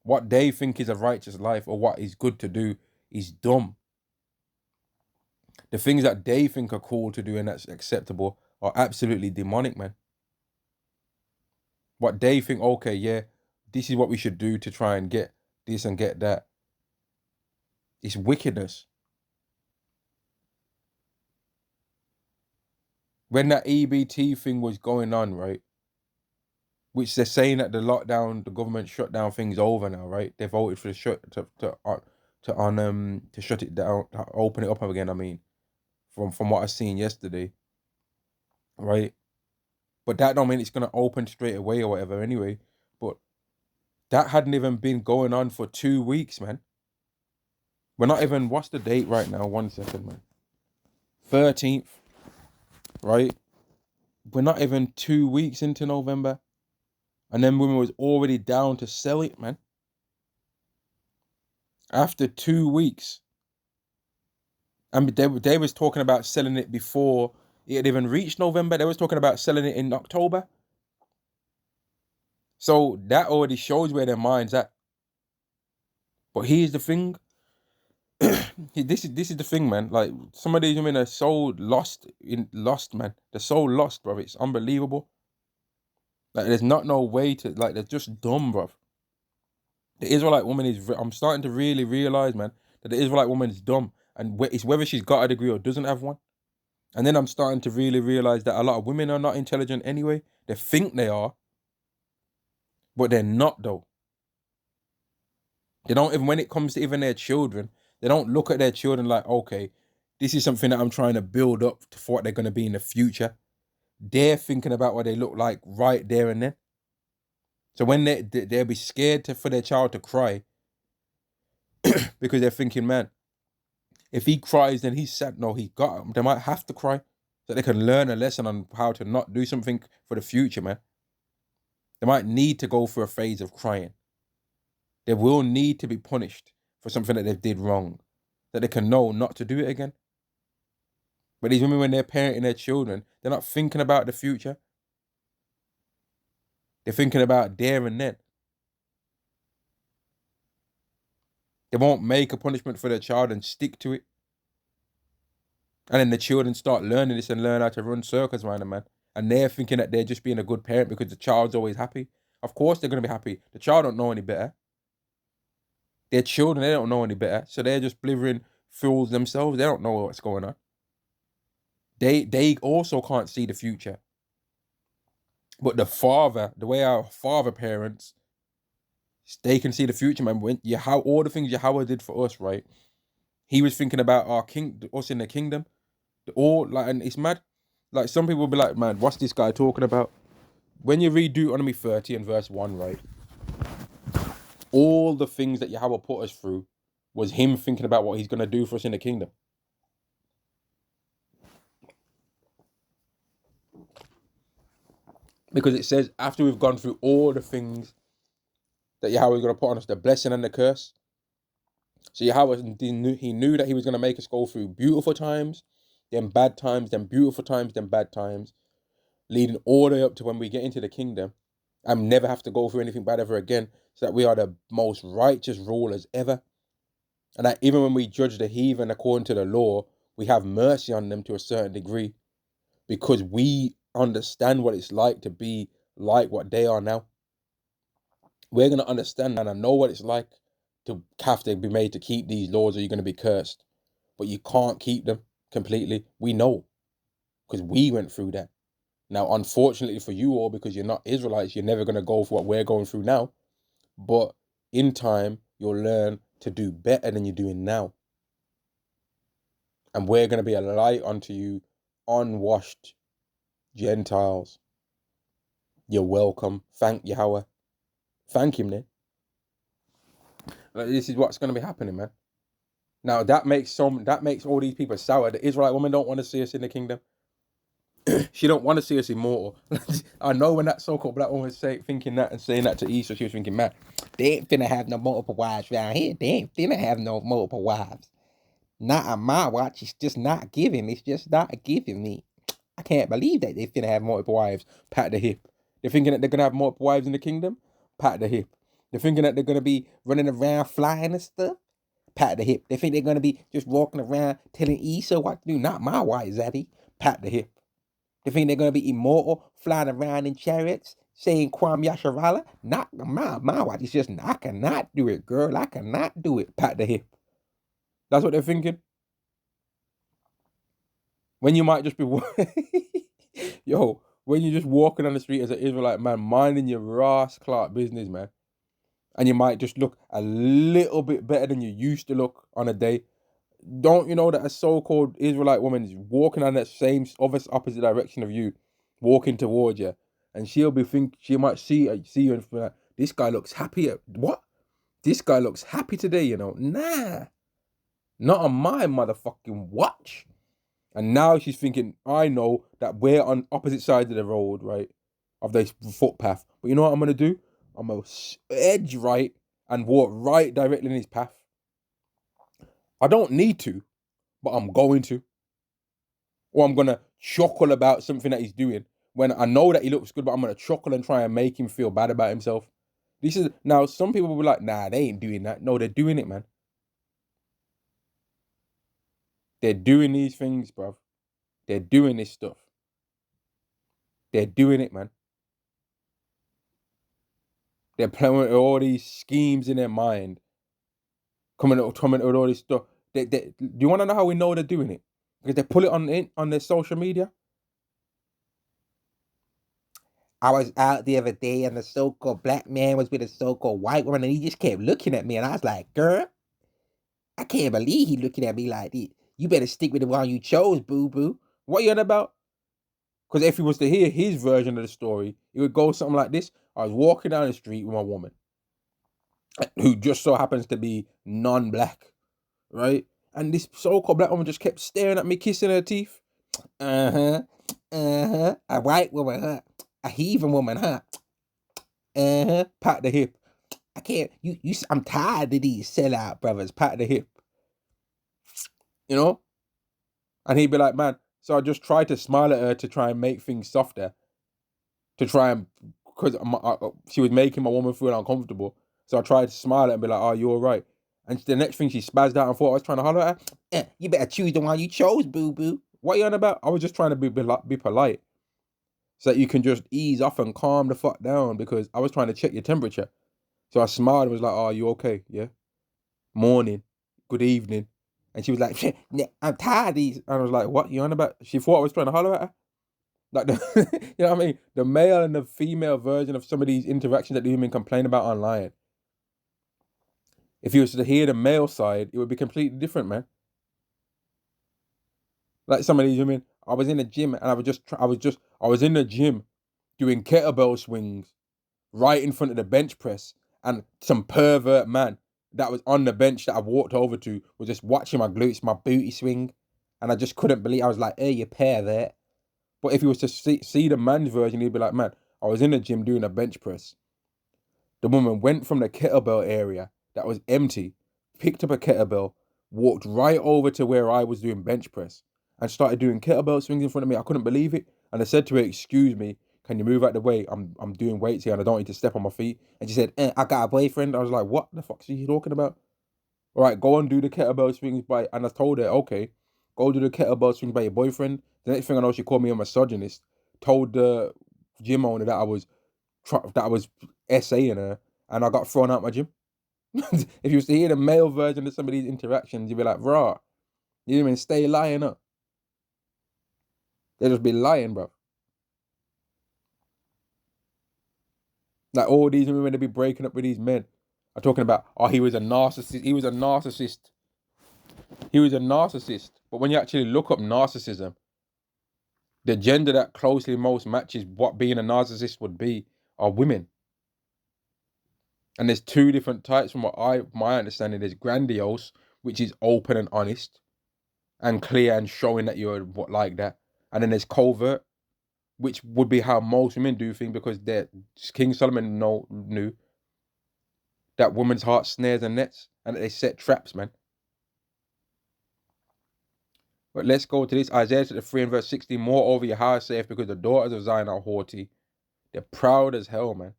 what they think is a righteous life or what is good to do is dumb. The things that they think are cool to do and that's acceptable are absolutely demonic, man. What they think, okay, yeah, this is what we should do to try and get this and get that. It's wickedness. When that EBT thing was going on, right? Which they're saying that the lockdown, the government shut down things over now, right? They voted for the shut to shut it down, to open it up again. I mean, from what I seen yesterday, right? But that don't mean it's gonna open straight away or whatever. Anyway, but that hadn't even been going on for 2 weeks, man. We're not even. What's the date right now? 1 second, man. 13th, right? We're not even 2 weeks into November, and then women was already down to sell it, man. After 2 weeks. I mean, they was talking about selling it before it had even reached November. They was talking about selling it in October. So that already shows where their mind's at. But here's the thing. this is the thing, man. Like, some of these women are so lost, man. They're so lost, bro. It's unbelievable. Like, there's not no way to, like, they're just dumb, bro. The Israelite woman is, I'm starting to really realize, man, that the Israelite woman is dumb. And it's whether she's got a degree or doesn't have one. And then I'm starting to really realize that a lot of women are not intelligent anyway. They think they are, but they're not, though. They don't even, when it comes to even their children, they don't look at their children like, okay, this is something that I'm trying to build up for what they're going to be in the future. They're thinking about what they look like right there and then. So when they'll be scared for their child to cry because they're thinking, man, if he cries, then he's sad. No, he got him. They might have to cry so they can learn a lesson on how to not do something for the future, man. They might need to go through a phase of crying. They will need to be punished for something that they did wrong, that they can know not to do it again. But these women, when they're parenting their children, they're not thinking about the future. They're thinking about there and then. They won't make a punishment for their child and stick to it. And then the children start learning this and learn how to run circles around them, man. And they're thinking that they're just being a good parent because the child's always happy. Of course they're going to be happy. The child don't know any better. Their children, they don't know any better. So they're just blithering fools themselves. They don't know what's going on. They also can't see the future. But the father, the way our father parents, they can see the future, man. When all the things Yahweh did for us, right? He was thinking about us in the kingdom. And it's mad. Like, some people will be like, man, what's this guy talking about? When you read Deuteronomy 30 and verse 1, right? All the things that Yahweh put us through was him thinking about what he's going to do for us in the kingdom. Because it says, after we've gone through all the things that Yahweh is going to put on us, the blessing and the curse. So Yahweh, he knew that he was going to make us go through beautiful times, then bad times, then beautiful times, then bad times, leading all the way up to when we get into the kingdom and never have to go through anything bad ever again, so that we are the most righteous rulers ever. And that even when we judge the heathen according to the law, we have mercy on them to a certain degree, because we understand what it's like to be like what they are now. We're going to understand and I know what it's like to have to be made to keep these laws, or you're going to be cursed. But you can't keep them completely. We know, because we went through that. Now, unfortunately for you all, because you're not Israelites, you're never going to go for what we're going through now. But in time, you'll learn to do better than you're doing now. And we're going to be a light unto you, unwashed Gentiles. You're welcome. Thank Yahweh. Thank him then. Like, this is what's going to be happening, man. Now that makes all these people sour. The Israelite woman don't want to see us in the kingdom. She don't want to see us immortal. I know when that so-called black woman was thinking that and saying that to Esau, she was thinking, man, they ain't finna have no multiple wives around here. They ain't finna have no multiple wives. Not on my watch. It's just not giving. It's just not giving me. I can't believe that they finna have multiple wives. Pat the hip. They're thinking that they're gonna have multiple wives in the kingdom. Pat the hip. They're thinking that they're gonna be running around flying and stuff. Pat the hip. They think they're gonna be just walking around telling Esau what to do. Not my wife, Zaddy. Pat the hip. They think they're gonna be immortal, flying around in chariots, saying Kwam Yasharala. Not my wife. It's just I cannot do it, girl. I cannot do it. Pat the hip. That's what they're thinking. When you might just be, when you're just walking on the street as an Israelite man, minding your Ross Clark business, man, and you might just look a little bit better than you used to look on a day. Don't you know that a so-called Israelite woman is walking on that same opposite direction of you, walking towards you, and she might see you and feel like, this guy looks happy. What? This guy looks happy today, you know? Nah, not on my motherfucking watch. And now she's thinking, I know that we're on opposite sides of the road, right? Of this footpath. But you know what I'm going to do? I'm going to edge right and walk right directly in his path. I don't need to, but I'm going to. Or I'm going to chuckle about something that he's doing when I know that he looks good, but I'm going to chuckle and try and make him feel bad about himself. Now, some people will be like, nah, they ain't doing that. No, they're doing it, man. They're doing these things, bruv. They're doing this stuff. They're doing it, man. They're playing with all these schemes in their mind, coming with all this stuff. Do you want to know how we know they're doing it? Because they pull it on their social media. I was out the other day and the so-called black man was with a so-called white woman and he just kept looking at me and I was like, girl, I can't believe he looking at me like this. You better stick with the one you chose, boo-boo. What you on about? Because if he was to hear his version of the story, it would go something like this. I was walking down the street with my woman, who just so happens to be non-black, right? And this so-called black woman just kept staring at me, kissing her teeth. A white woman, huh? A heathen woman, huh? Pat the hip. I can't. I'm tired of these sellout brothers. Pat the hip. You know. And he'd be like, man. So I just tried to smile at her to try and make things softer. To try and, because she was making my woman feel uncomfortable. So I tried to smile at her and be like, oh, you all right? And the next thing she spazzed out and thought I was trying to holler at her. You better choose the one you chose, boo-boo. What are you on about? I was just trying to be polite. So that you can just ease off and calm the fuck down, because I was trying to check your temperature. So I smiled and was like, oh, you okay? Yeah. Morning. Good evening. And she was like, I'm tired of these. And I was like, what you on about? She thought I was trying to holler at her. Like, you know what I mean? The male and the female version of some of these interactions that the women complain about online. If you was to hear the male side, it would be completely different, man. Like some of these women, I was in the gym and I was in the gym doing kettlebell swings right in front of the bench press, and some pervert man that was on the bench that I walked over to was just watching my glutes, my booty swing, and I just couldn't believe. I was like, hey, you pair there. But if he was to see the man's version, he'd be like, man, I was in the gym doing a bench press. The woman went from the kettlebell area that was empty, picked up a kettlebell, walked right over to where I was doing bench press, and started doing kettlebell swings in front of me. I couldn't believe it. And I said to her, excuse me, can you move out the way? I'm doing weights here and I don't need to step on my feet. And she said, I got a boyfriend. I was like, what the fuck are you talking about? All right, go and do the kettlebell swings and I told her, okay, go do the kettlebell swings by your boyfriend. The next thing I know, she called me a misogynist, told the gym owner that I was essaying her, and I got thrown out my gym. If you was to hear the male version of some of these interactions, you'd be like, rah, you didn't even stay lying up. They just be lying, bro. Like all these women, they be breaking up with these men, are talking about, oh, he was a narcissist. He was a narcissist. He was a narcissist. But when you actually look up narcissism, The gender that closely most matches what being a narcissist would be are women. And there's two different types from my understanding. There's grandiose, which is open and honest and clear and showing that you're like that. And then there's covert, which would be how most women do things, because King Solomon knew that women's heart snares and nets, and that they set traps, man. But let's go to this. Isaiah 3 and verse 16. Moreover, Yahweh saith, because the daughters of Zion are haughty, they're proud as hell, man,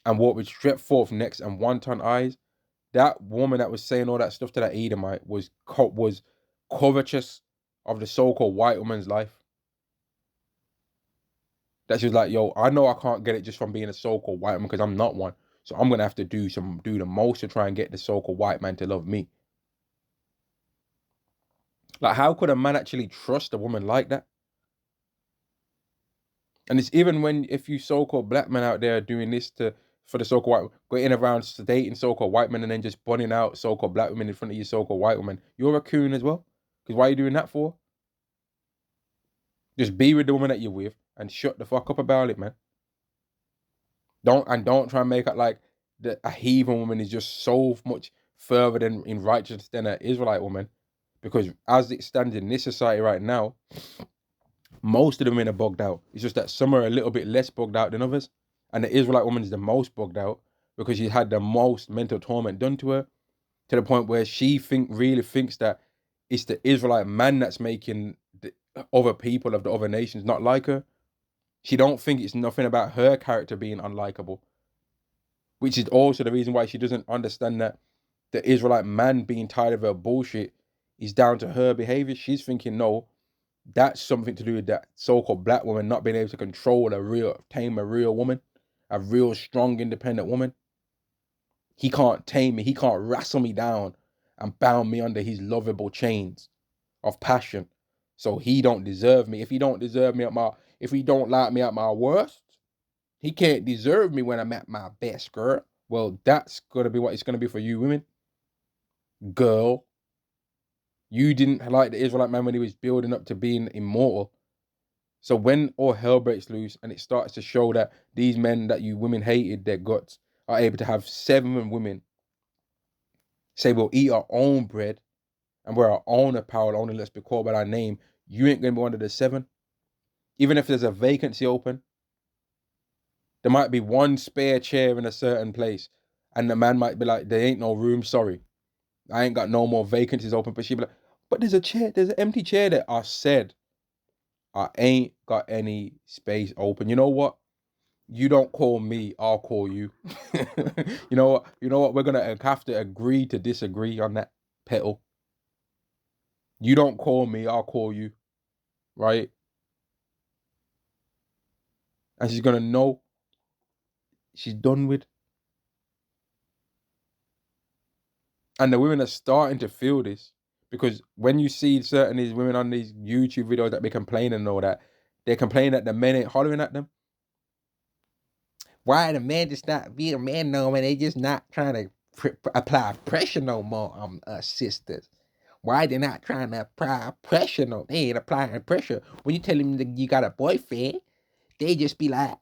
and walk with stretched forth necks and wanton eyes. That woman that was saying all that stuff to that Edomite was covetous of the so-called white woman's life. That she was like, yo, I know I can't get it just from being a so-called white woman, because I'm not one. So I'm gonna have to do the most to try and get the so-called white man to love me. Like, how could a man actually trust a woman like that? And it's even if you so-called black men out there doing this for the so-called white, going around dating so-called white men and then just bunning out so-called black women in front of you so-called white women, you're a coon as well. Because why are you doing that for? Just be with the woman that you're with and shut the fuck up about it, man. Don't try and make it like a heathen woman is just so much further than in righteousness than an Israelite woman. Because as it stands in this society right now, most of the women are bugged out. It's just that some are a little bit less bugged out than others. And the Israelite woman is the most bugged out because she had the most mental torment done to her, to the point where she really thinks that it's the Israelite man that's making the other people of the other nations not like her. She don't think it's nothing about her character being unlikable, which is also the reason why she doesn't understand that the Israelite man being tired of her bullshit is down to her behavior. She's thinking, no, that's something to do with that so-called black woman not being able to tame a real woman, a real strong, independent woman. He can't tame me. He can't wrestle me down and bound me under his lovable chains of passion. So he don't deserve me. If he don't like me at my worst, he can't deserve me when I'm at my best, girl. Well, that's gonna be what it's gonna be for you women. Girl, you didn't like the Israelite man when he was building up to being immortal. So when all hell breaks loose and it starts to show that these men that you women hated their guts are able to have 7 women say we'll eat our own bread and we're our own apparel, only let's be called by our name, you ain't gonna be one of the 7. Even if there's a vacancy open, there might be one spare chair in a certain place, and the man might be like, there ain't no room, sorry. I ain't got no more vacancies open. But she'd be like, but there's an empty chair there. I said, I ain't got any space open. You know what? You don't call me, I'll call you. You know what? We're gonna have to agree to disagree on that, petal. You don't call me, I'll call you. Right? And she's gonna know she's done with. And the women are starting to feel this, because when you see certain these women on these YouTube videos that be complaining and all that, they're complaining that the men ain't hollering at them. Why the men just not being a man no man? They just not trying to apply pressure no more on us sisters. Why they not trying to apply pressure no? They ain't applying pressure. When you tell them that you got a boyfriend, they just be like,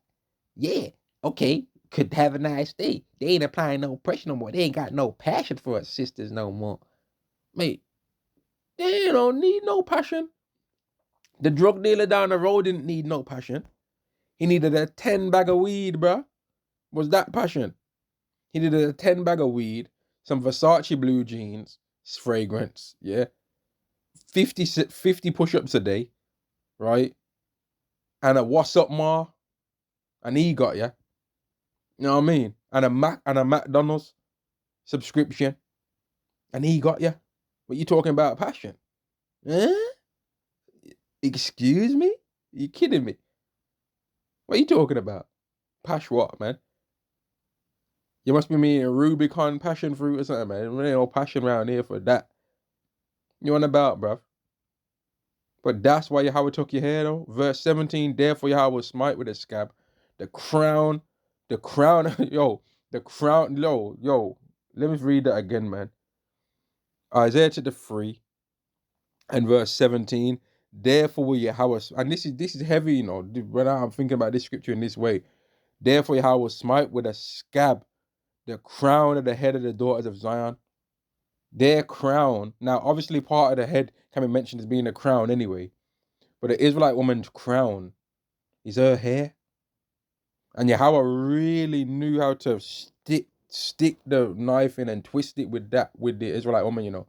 yeah, okay, could have a nice day. They ain't applying no pressure no more. They ain't got no passion for us sisters no more. Mate, they don't need no passion. The drug dealer down the road didn't need no passion. He needed a 10 bag of weed, bruh. Was that passion? He needed a 10 bag of weed, some Versace blue jeans, fragrance, yeah. 50 push-ups a day, right? And a what's up, ma? And he got ya. You know what I mean? And a McDonald's subscription. And he got ya. What you talking about passion? Eh? Excuse me? You kidding me? What are you talking about? Pash what, man? You must be meaning Rubicon passion fruit or something, man. There ain't no passion around here for that. You on about, bruv? But that's why Yahweh took your hair, though. Verse 17, therefore Yahweh will smite with a scab. The crown, yo, let me read that again, man. Isaiah chapter 3 and verse 17, Therefore will Yahweh, and this is heavy, you know, when I'm thinking about this scripture in this way. Therefore Yahweh will smite with a scab the crown of the head of the daughters of Zion. Their crown. Now, obviously, part of the head can be mentioned as being a crown anyway, but the Israelite woman's crown is her hair. And Yahweh really knew how to stick the knife in and twist it with the Israelite woman, you know.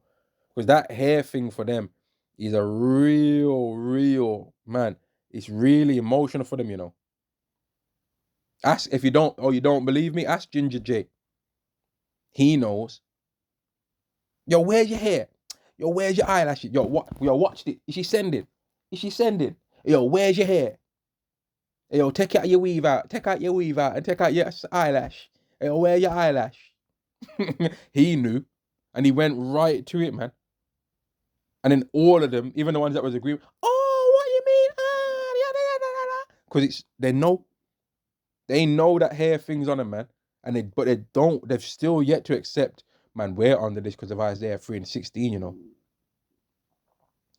Because that hair thing for them is a real man. It's really emotional for them, you know. Ask if you don't believe me, ask Ginger J. He knows. Yo, where's your hair? Yo, where's your eyelashes? Yo, what? Yo, watch it. Is she sending? Is she sending? Yo, where's your hair? Yo, take out your weave out. Take out your weave out and take out your eyelash. Yo, where's your eyelash? He knew, and he went right to it, man. And then all of them, even the ones that was agreeing, oh, what you mean? Because it's they know that hair thing's on them, man. And they've still yet to accept, man, we're under this because of Isaiah 3:16, you know.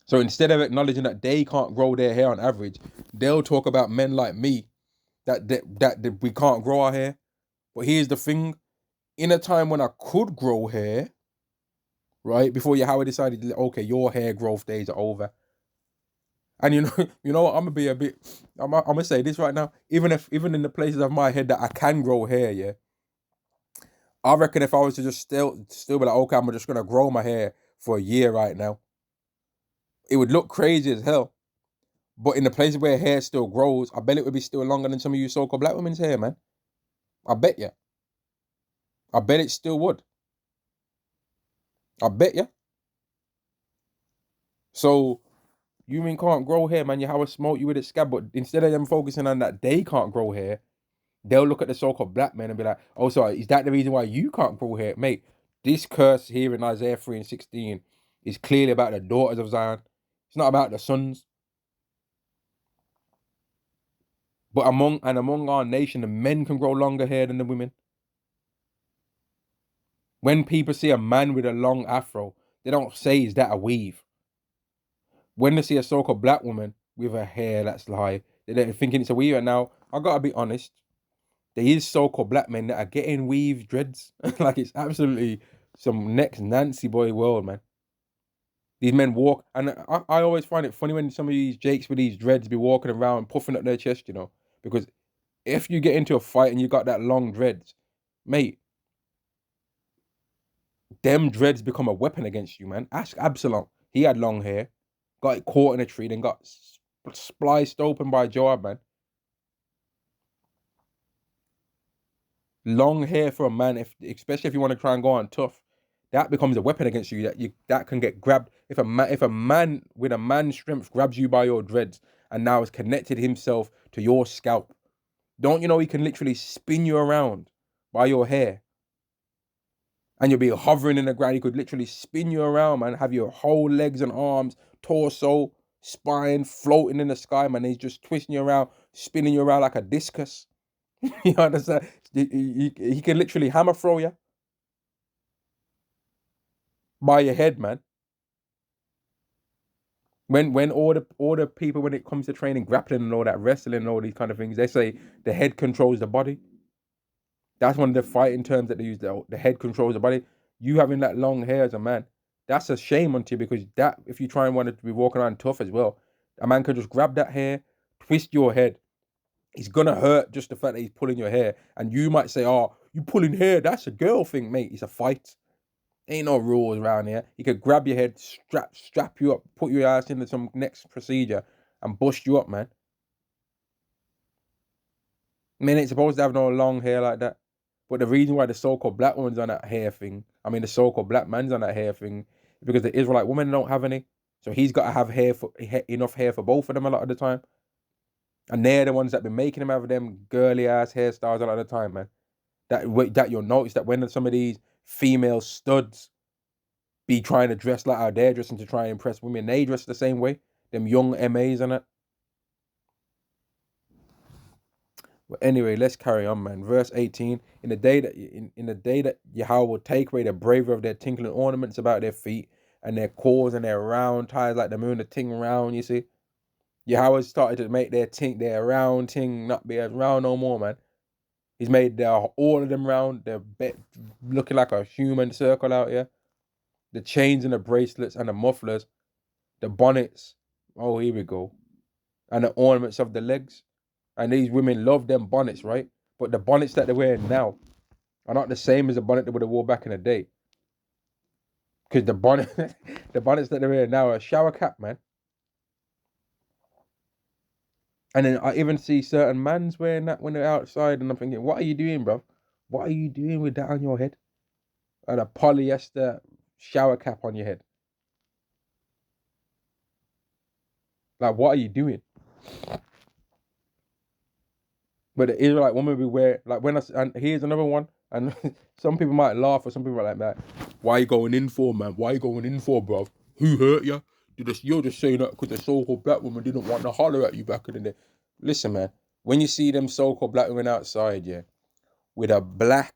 So instead of acknowledging that they can't grow their hair on average, they'll talk about men like me that we can't grow our hair. But here's the thing: in a time when I could grow hair, right before Yahweh decided, okay, your hair growth days are over. And you know what? I'm gonna be a bit. I'm gonna say this right now. Even in the places of my head that I can grow hair, yeah, I reckon if I was to just still be like, okay, I'm just gonna grow my hair for a year right now, it would look crazy as hell. But in the places where hair still grows, I bet it would be still longer than some of you so-called black women's hair, man. I bet you. I bet it still would. I bet you. So you mean can't grow hair, man? Yahweh smote you with a scab, but instead of them focusing on that they can't grow hair, they'll look at the so-called black men and be like, oh, so is that the reason why you can't grow hair? Mate, this curse here in Isaiah 3:16 is clearly about the daughters of Zion. It's not about the sons. But among our nation, the men can grow longer hair than the women. When people see a man with a long afro, they don't say, is that a weave? When they see a so-called black woman with a hair that's high, they're thinking it's a weave. And now, I gotta be honest, there is so-called black men that are getting weave dreads. Like it's absolutely some next Nancy boy world, man. These men walk, and I always find it funny when some of these jakes with these dreads be walking around puffing up their chest, you know, because if you get into a fight and you got that long dreads, mate, them dreads become a weapon against you, man. Ask Absalom. He had long hair, got it caught in a tree, then got spliced open by Joab, man. Long hair for a man, especially if you want to try and go on tough, that becomes a weapon against you. That can get grabbed. If a man with a man's strength grabs you by your dreads and now has connected himself to your scalp, don't you know he can literally spin you around by your hair? And you'll be hovering in the ground. He could literally spin you around, man. Have your whole legs and arms, torso, spine floating in the sky, man. He's just twisting you around, spinning you around like a discus. You understand? He can literally hammer throw you by your head, man. When all the people, when it comes to training, grappling and all that, wrestling and all these kind of things, they say the head controls the body. That's one of the fighting terms that they use. The head controls the body. You having that long hair as a man, that's a shame on you, because that if you try and want to be walking around tough as well, a man can just grab that hair, twist your head. It's gonna hurt just the fact that he's pulling your hair, and you might say, "Oh, you pulling hair? That's a girl thing, mate. It's a fight. Ain't no rules around here." He could grab your head, strap you up, put your ass into some next procedure, and bust you up, man. Men ain't supposed to have no long hair like that. But the reason why the so-called black woman's on that hair thing, I mean the so-called black man's on that hair thing, is because the Israelite women don't have any. So he's got to have enough hair for both of them a lot of the time. And they're the ones that been making him have them girly ass hairstyles a lot of the time, man. That you'll notice that when some of these female studs be trying to dress like how they're dressing to try and impress women, they dress the same way. Them young MAs and that. But anyway, let's carry on, man. Verse 18: in the day that Yahweh will take away the bravery of their tinkling ornaments about their feet, and their cores and their round tires like the moon, the ting round, you see. Yahweh started to make their round ting not be as round no more, man. He's made all of them round. They're looking like a human circle out here. The chains and the bracelets and the mufflers, the bonnets. Oh, here we go. And the ornaments of the legs. And these women love them bonnets, right? But the bonnets that they're wearing now are not the same as the bonnet they would have wore back in the day. Because the bonnets that they're wearing now are a shower cap, man. And then I even see certain mans wearing that when they're outside, and I'm thinking, what are you doing, bro? What are you doing with that on your head? And a polyester shower cap on your head. Like, what are you doing? But the Israelite woman we wear, like and here's another one, and some people might laugh, or some people are like, man, why are you going in for, man? Why are you going in for, bro? Who hurt you? You're just saying that because the so-called black woman didn't want to holler at you back in the day. Listen, man, when you see them so-called black women outside, yeah, with a black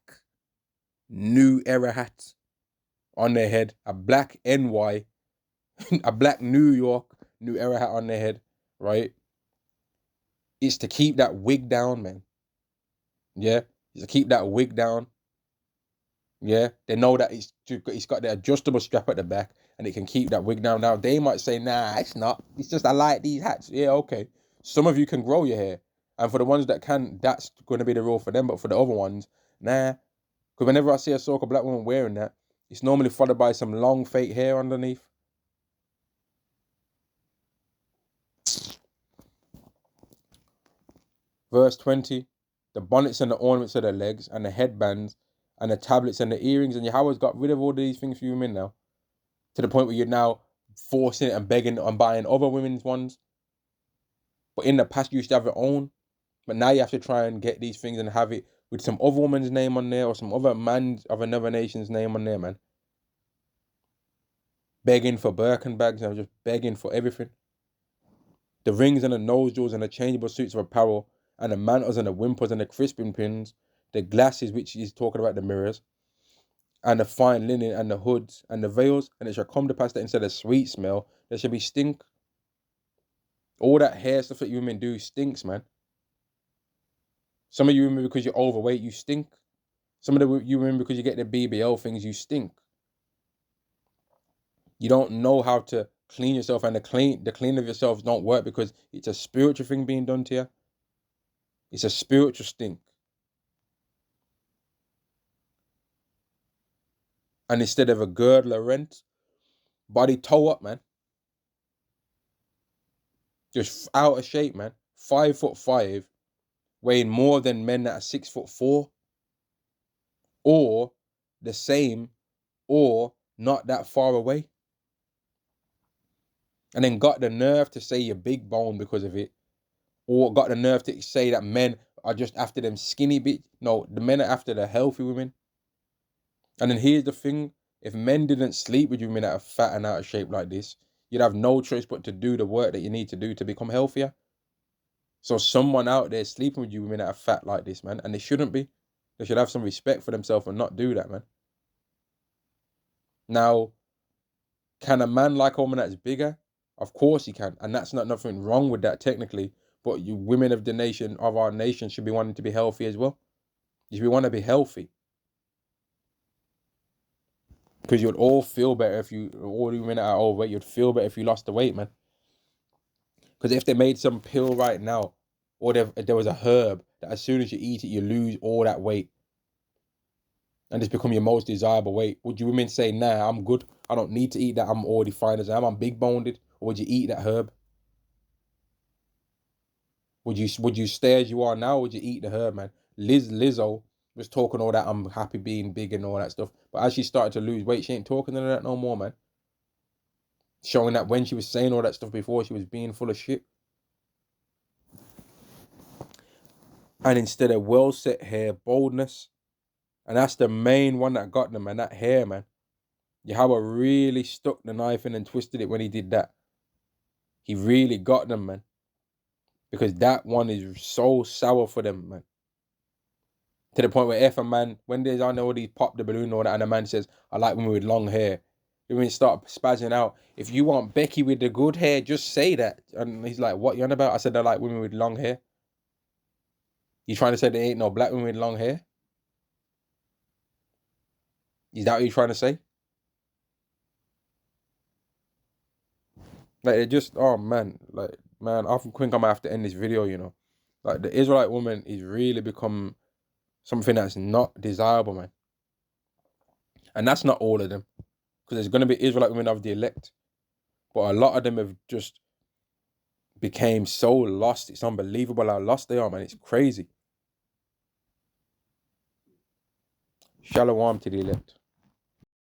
New Era hat on their head, a black NY, a black New York New Era hat on their head, right? It's to keep that wig down, man. Yeah, it's to keep that wig down. Yeah, they know that it's got the adjustable strap at the back, and it can keep that wig down. Now they might say, nah, it's not. It's just I like these hats. Yeah, okay. Some of you can grow your hair, and for the ones that can, that's going to be the rule for them. But for the other ones, nah. Because whenever I see a so-called black woman wearing that, it's normally followed by some long fake hair underneath. Verse 20, the bonnets and the ornaments of the legs and the headbands and the tablets and the earrings, and Yahweh's got rid of all these things for you men now, to the point where you're now forcing it and begging and buying other women's ones. But in the past, you used to have your own, but now you have to try and get these things and have it with some other woman's name on there or some other man's of another nation's name on there, man. Begging for Birkin bags and just begging for everything. The rings and the nose jewels and the changeable suits of apparel and the mantles and the whimpers and the crisping pins, the glasses, which he's talking about the mirrors, and the fine linen and the hoods and the veils, and it shall come to pass that instead of sweet smell, there shall be stink. All that hair stuff that you women do stinks, man. Some of you women, because you're overweight, you stink. Some of you women, because you get the BBL things, you stink. You don't know how to clean yourself, and the clean of yourselves don't work because it's a spiritual thing being done to you. It's a spiritual stink. And instead of a girdle of rent, body toe up, man. Just out of shape, man. 5'5", weighing more than men that are 6'4", or the same, or not that far away. And then got the nerve to say you're big bone because of it, or got the nerve to say that men are just after them skinny bitch. No, the men are after the healthy women. And then here's the thing: if men didn't sleep with you women that are fat and out of shape like this, you'd have no choice but to do the work that you need to do to become healthier. So someone out there sleeping with you women that are fat like this, man, and they shouldn't be. They should have some respect for themselves and not do that, man. Now, can a man like a woman that's bigger? Of course he can, and that's not nothing wrong with that technically. But you women of the nation, of our nation, should be wanting to be healthy as well. You should want to be healthy. Because you'd all feel better if all the women that are overweight, you'd feel better if you lost the weight, man. Because if they made some pill right now, or if there was a herb that as soon as you eat it, you lose all that weight, and it's become your most desirable weight, would you women say, nah, I'm good, I don't need to eat that, I'm already fine as I am, I'm big boned? Or would you eat that herb? Would you stay as you are now, or would you eat the herb, man? Lizzo was talking all that, I'm happy being big and all that stuff, but as she started to lose weight, she ain't talking none of that no more, man. Showing that when she was saying all that stuff before, she was being full of shit. And instead of well set hair, boldness. And that's the main one that got them, man. That hair, man. Yahweh really stuck the knife in and twisted it when he did that. He really got them, man. Because that one is so sour for them, man. To the point where if a man, when there's, I know these pop the balloon and all that, and a man says, I like women with long hair. Women start spazzing out. If you want Becky with the good hair, just say that. And he's like, what you on about? I said, I like women with long hair. You trying to say there ain't no black women with long hair? Is that what you're trying to say? Like, it just, oh man, like, man, I think I might have to end this video, you know. Like, the Israelite woman is really become something that's not desirable, man. And that's not all of them. Because there's going to be Israelite women of the elect. But a lot of them have just became so lost. It's unbelievable how lost they are, man. It's crazy. Shalom to the elect.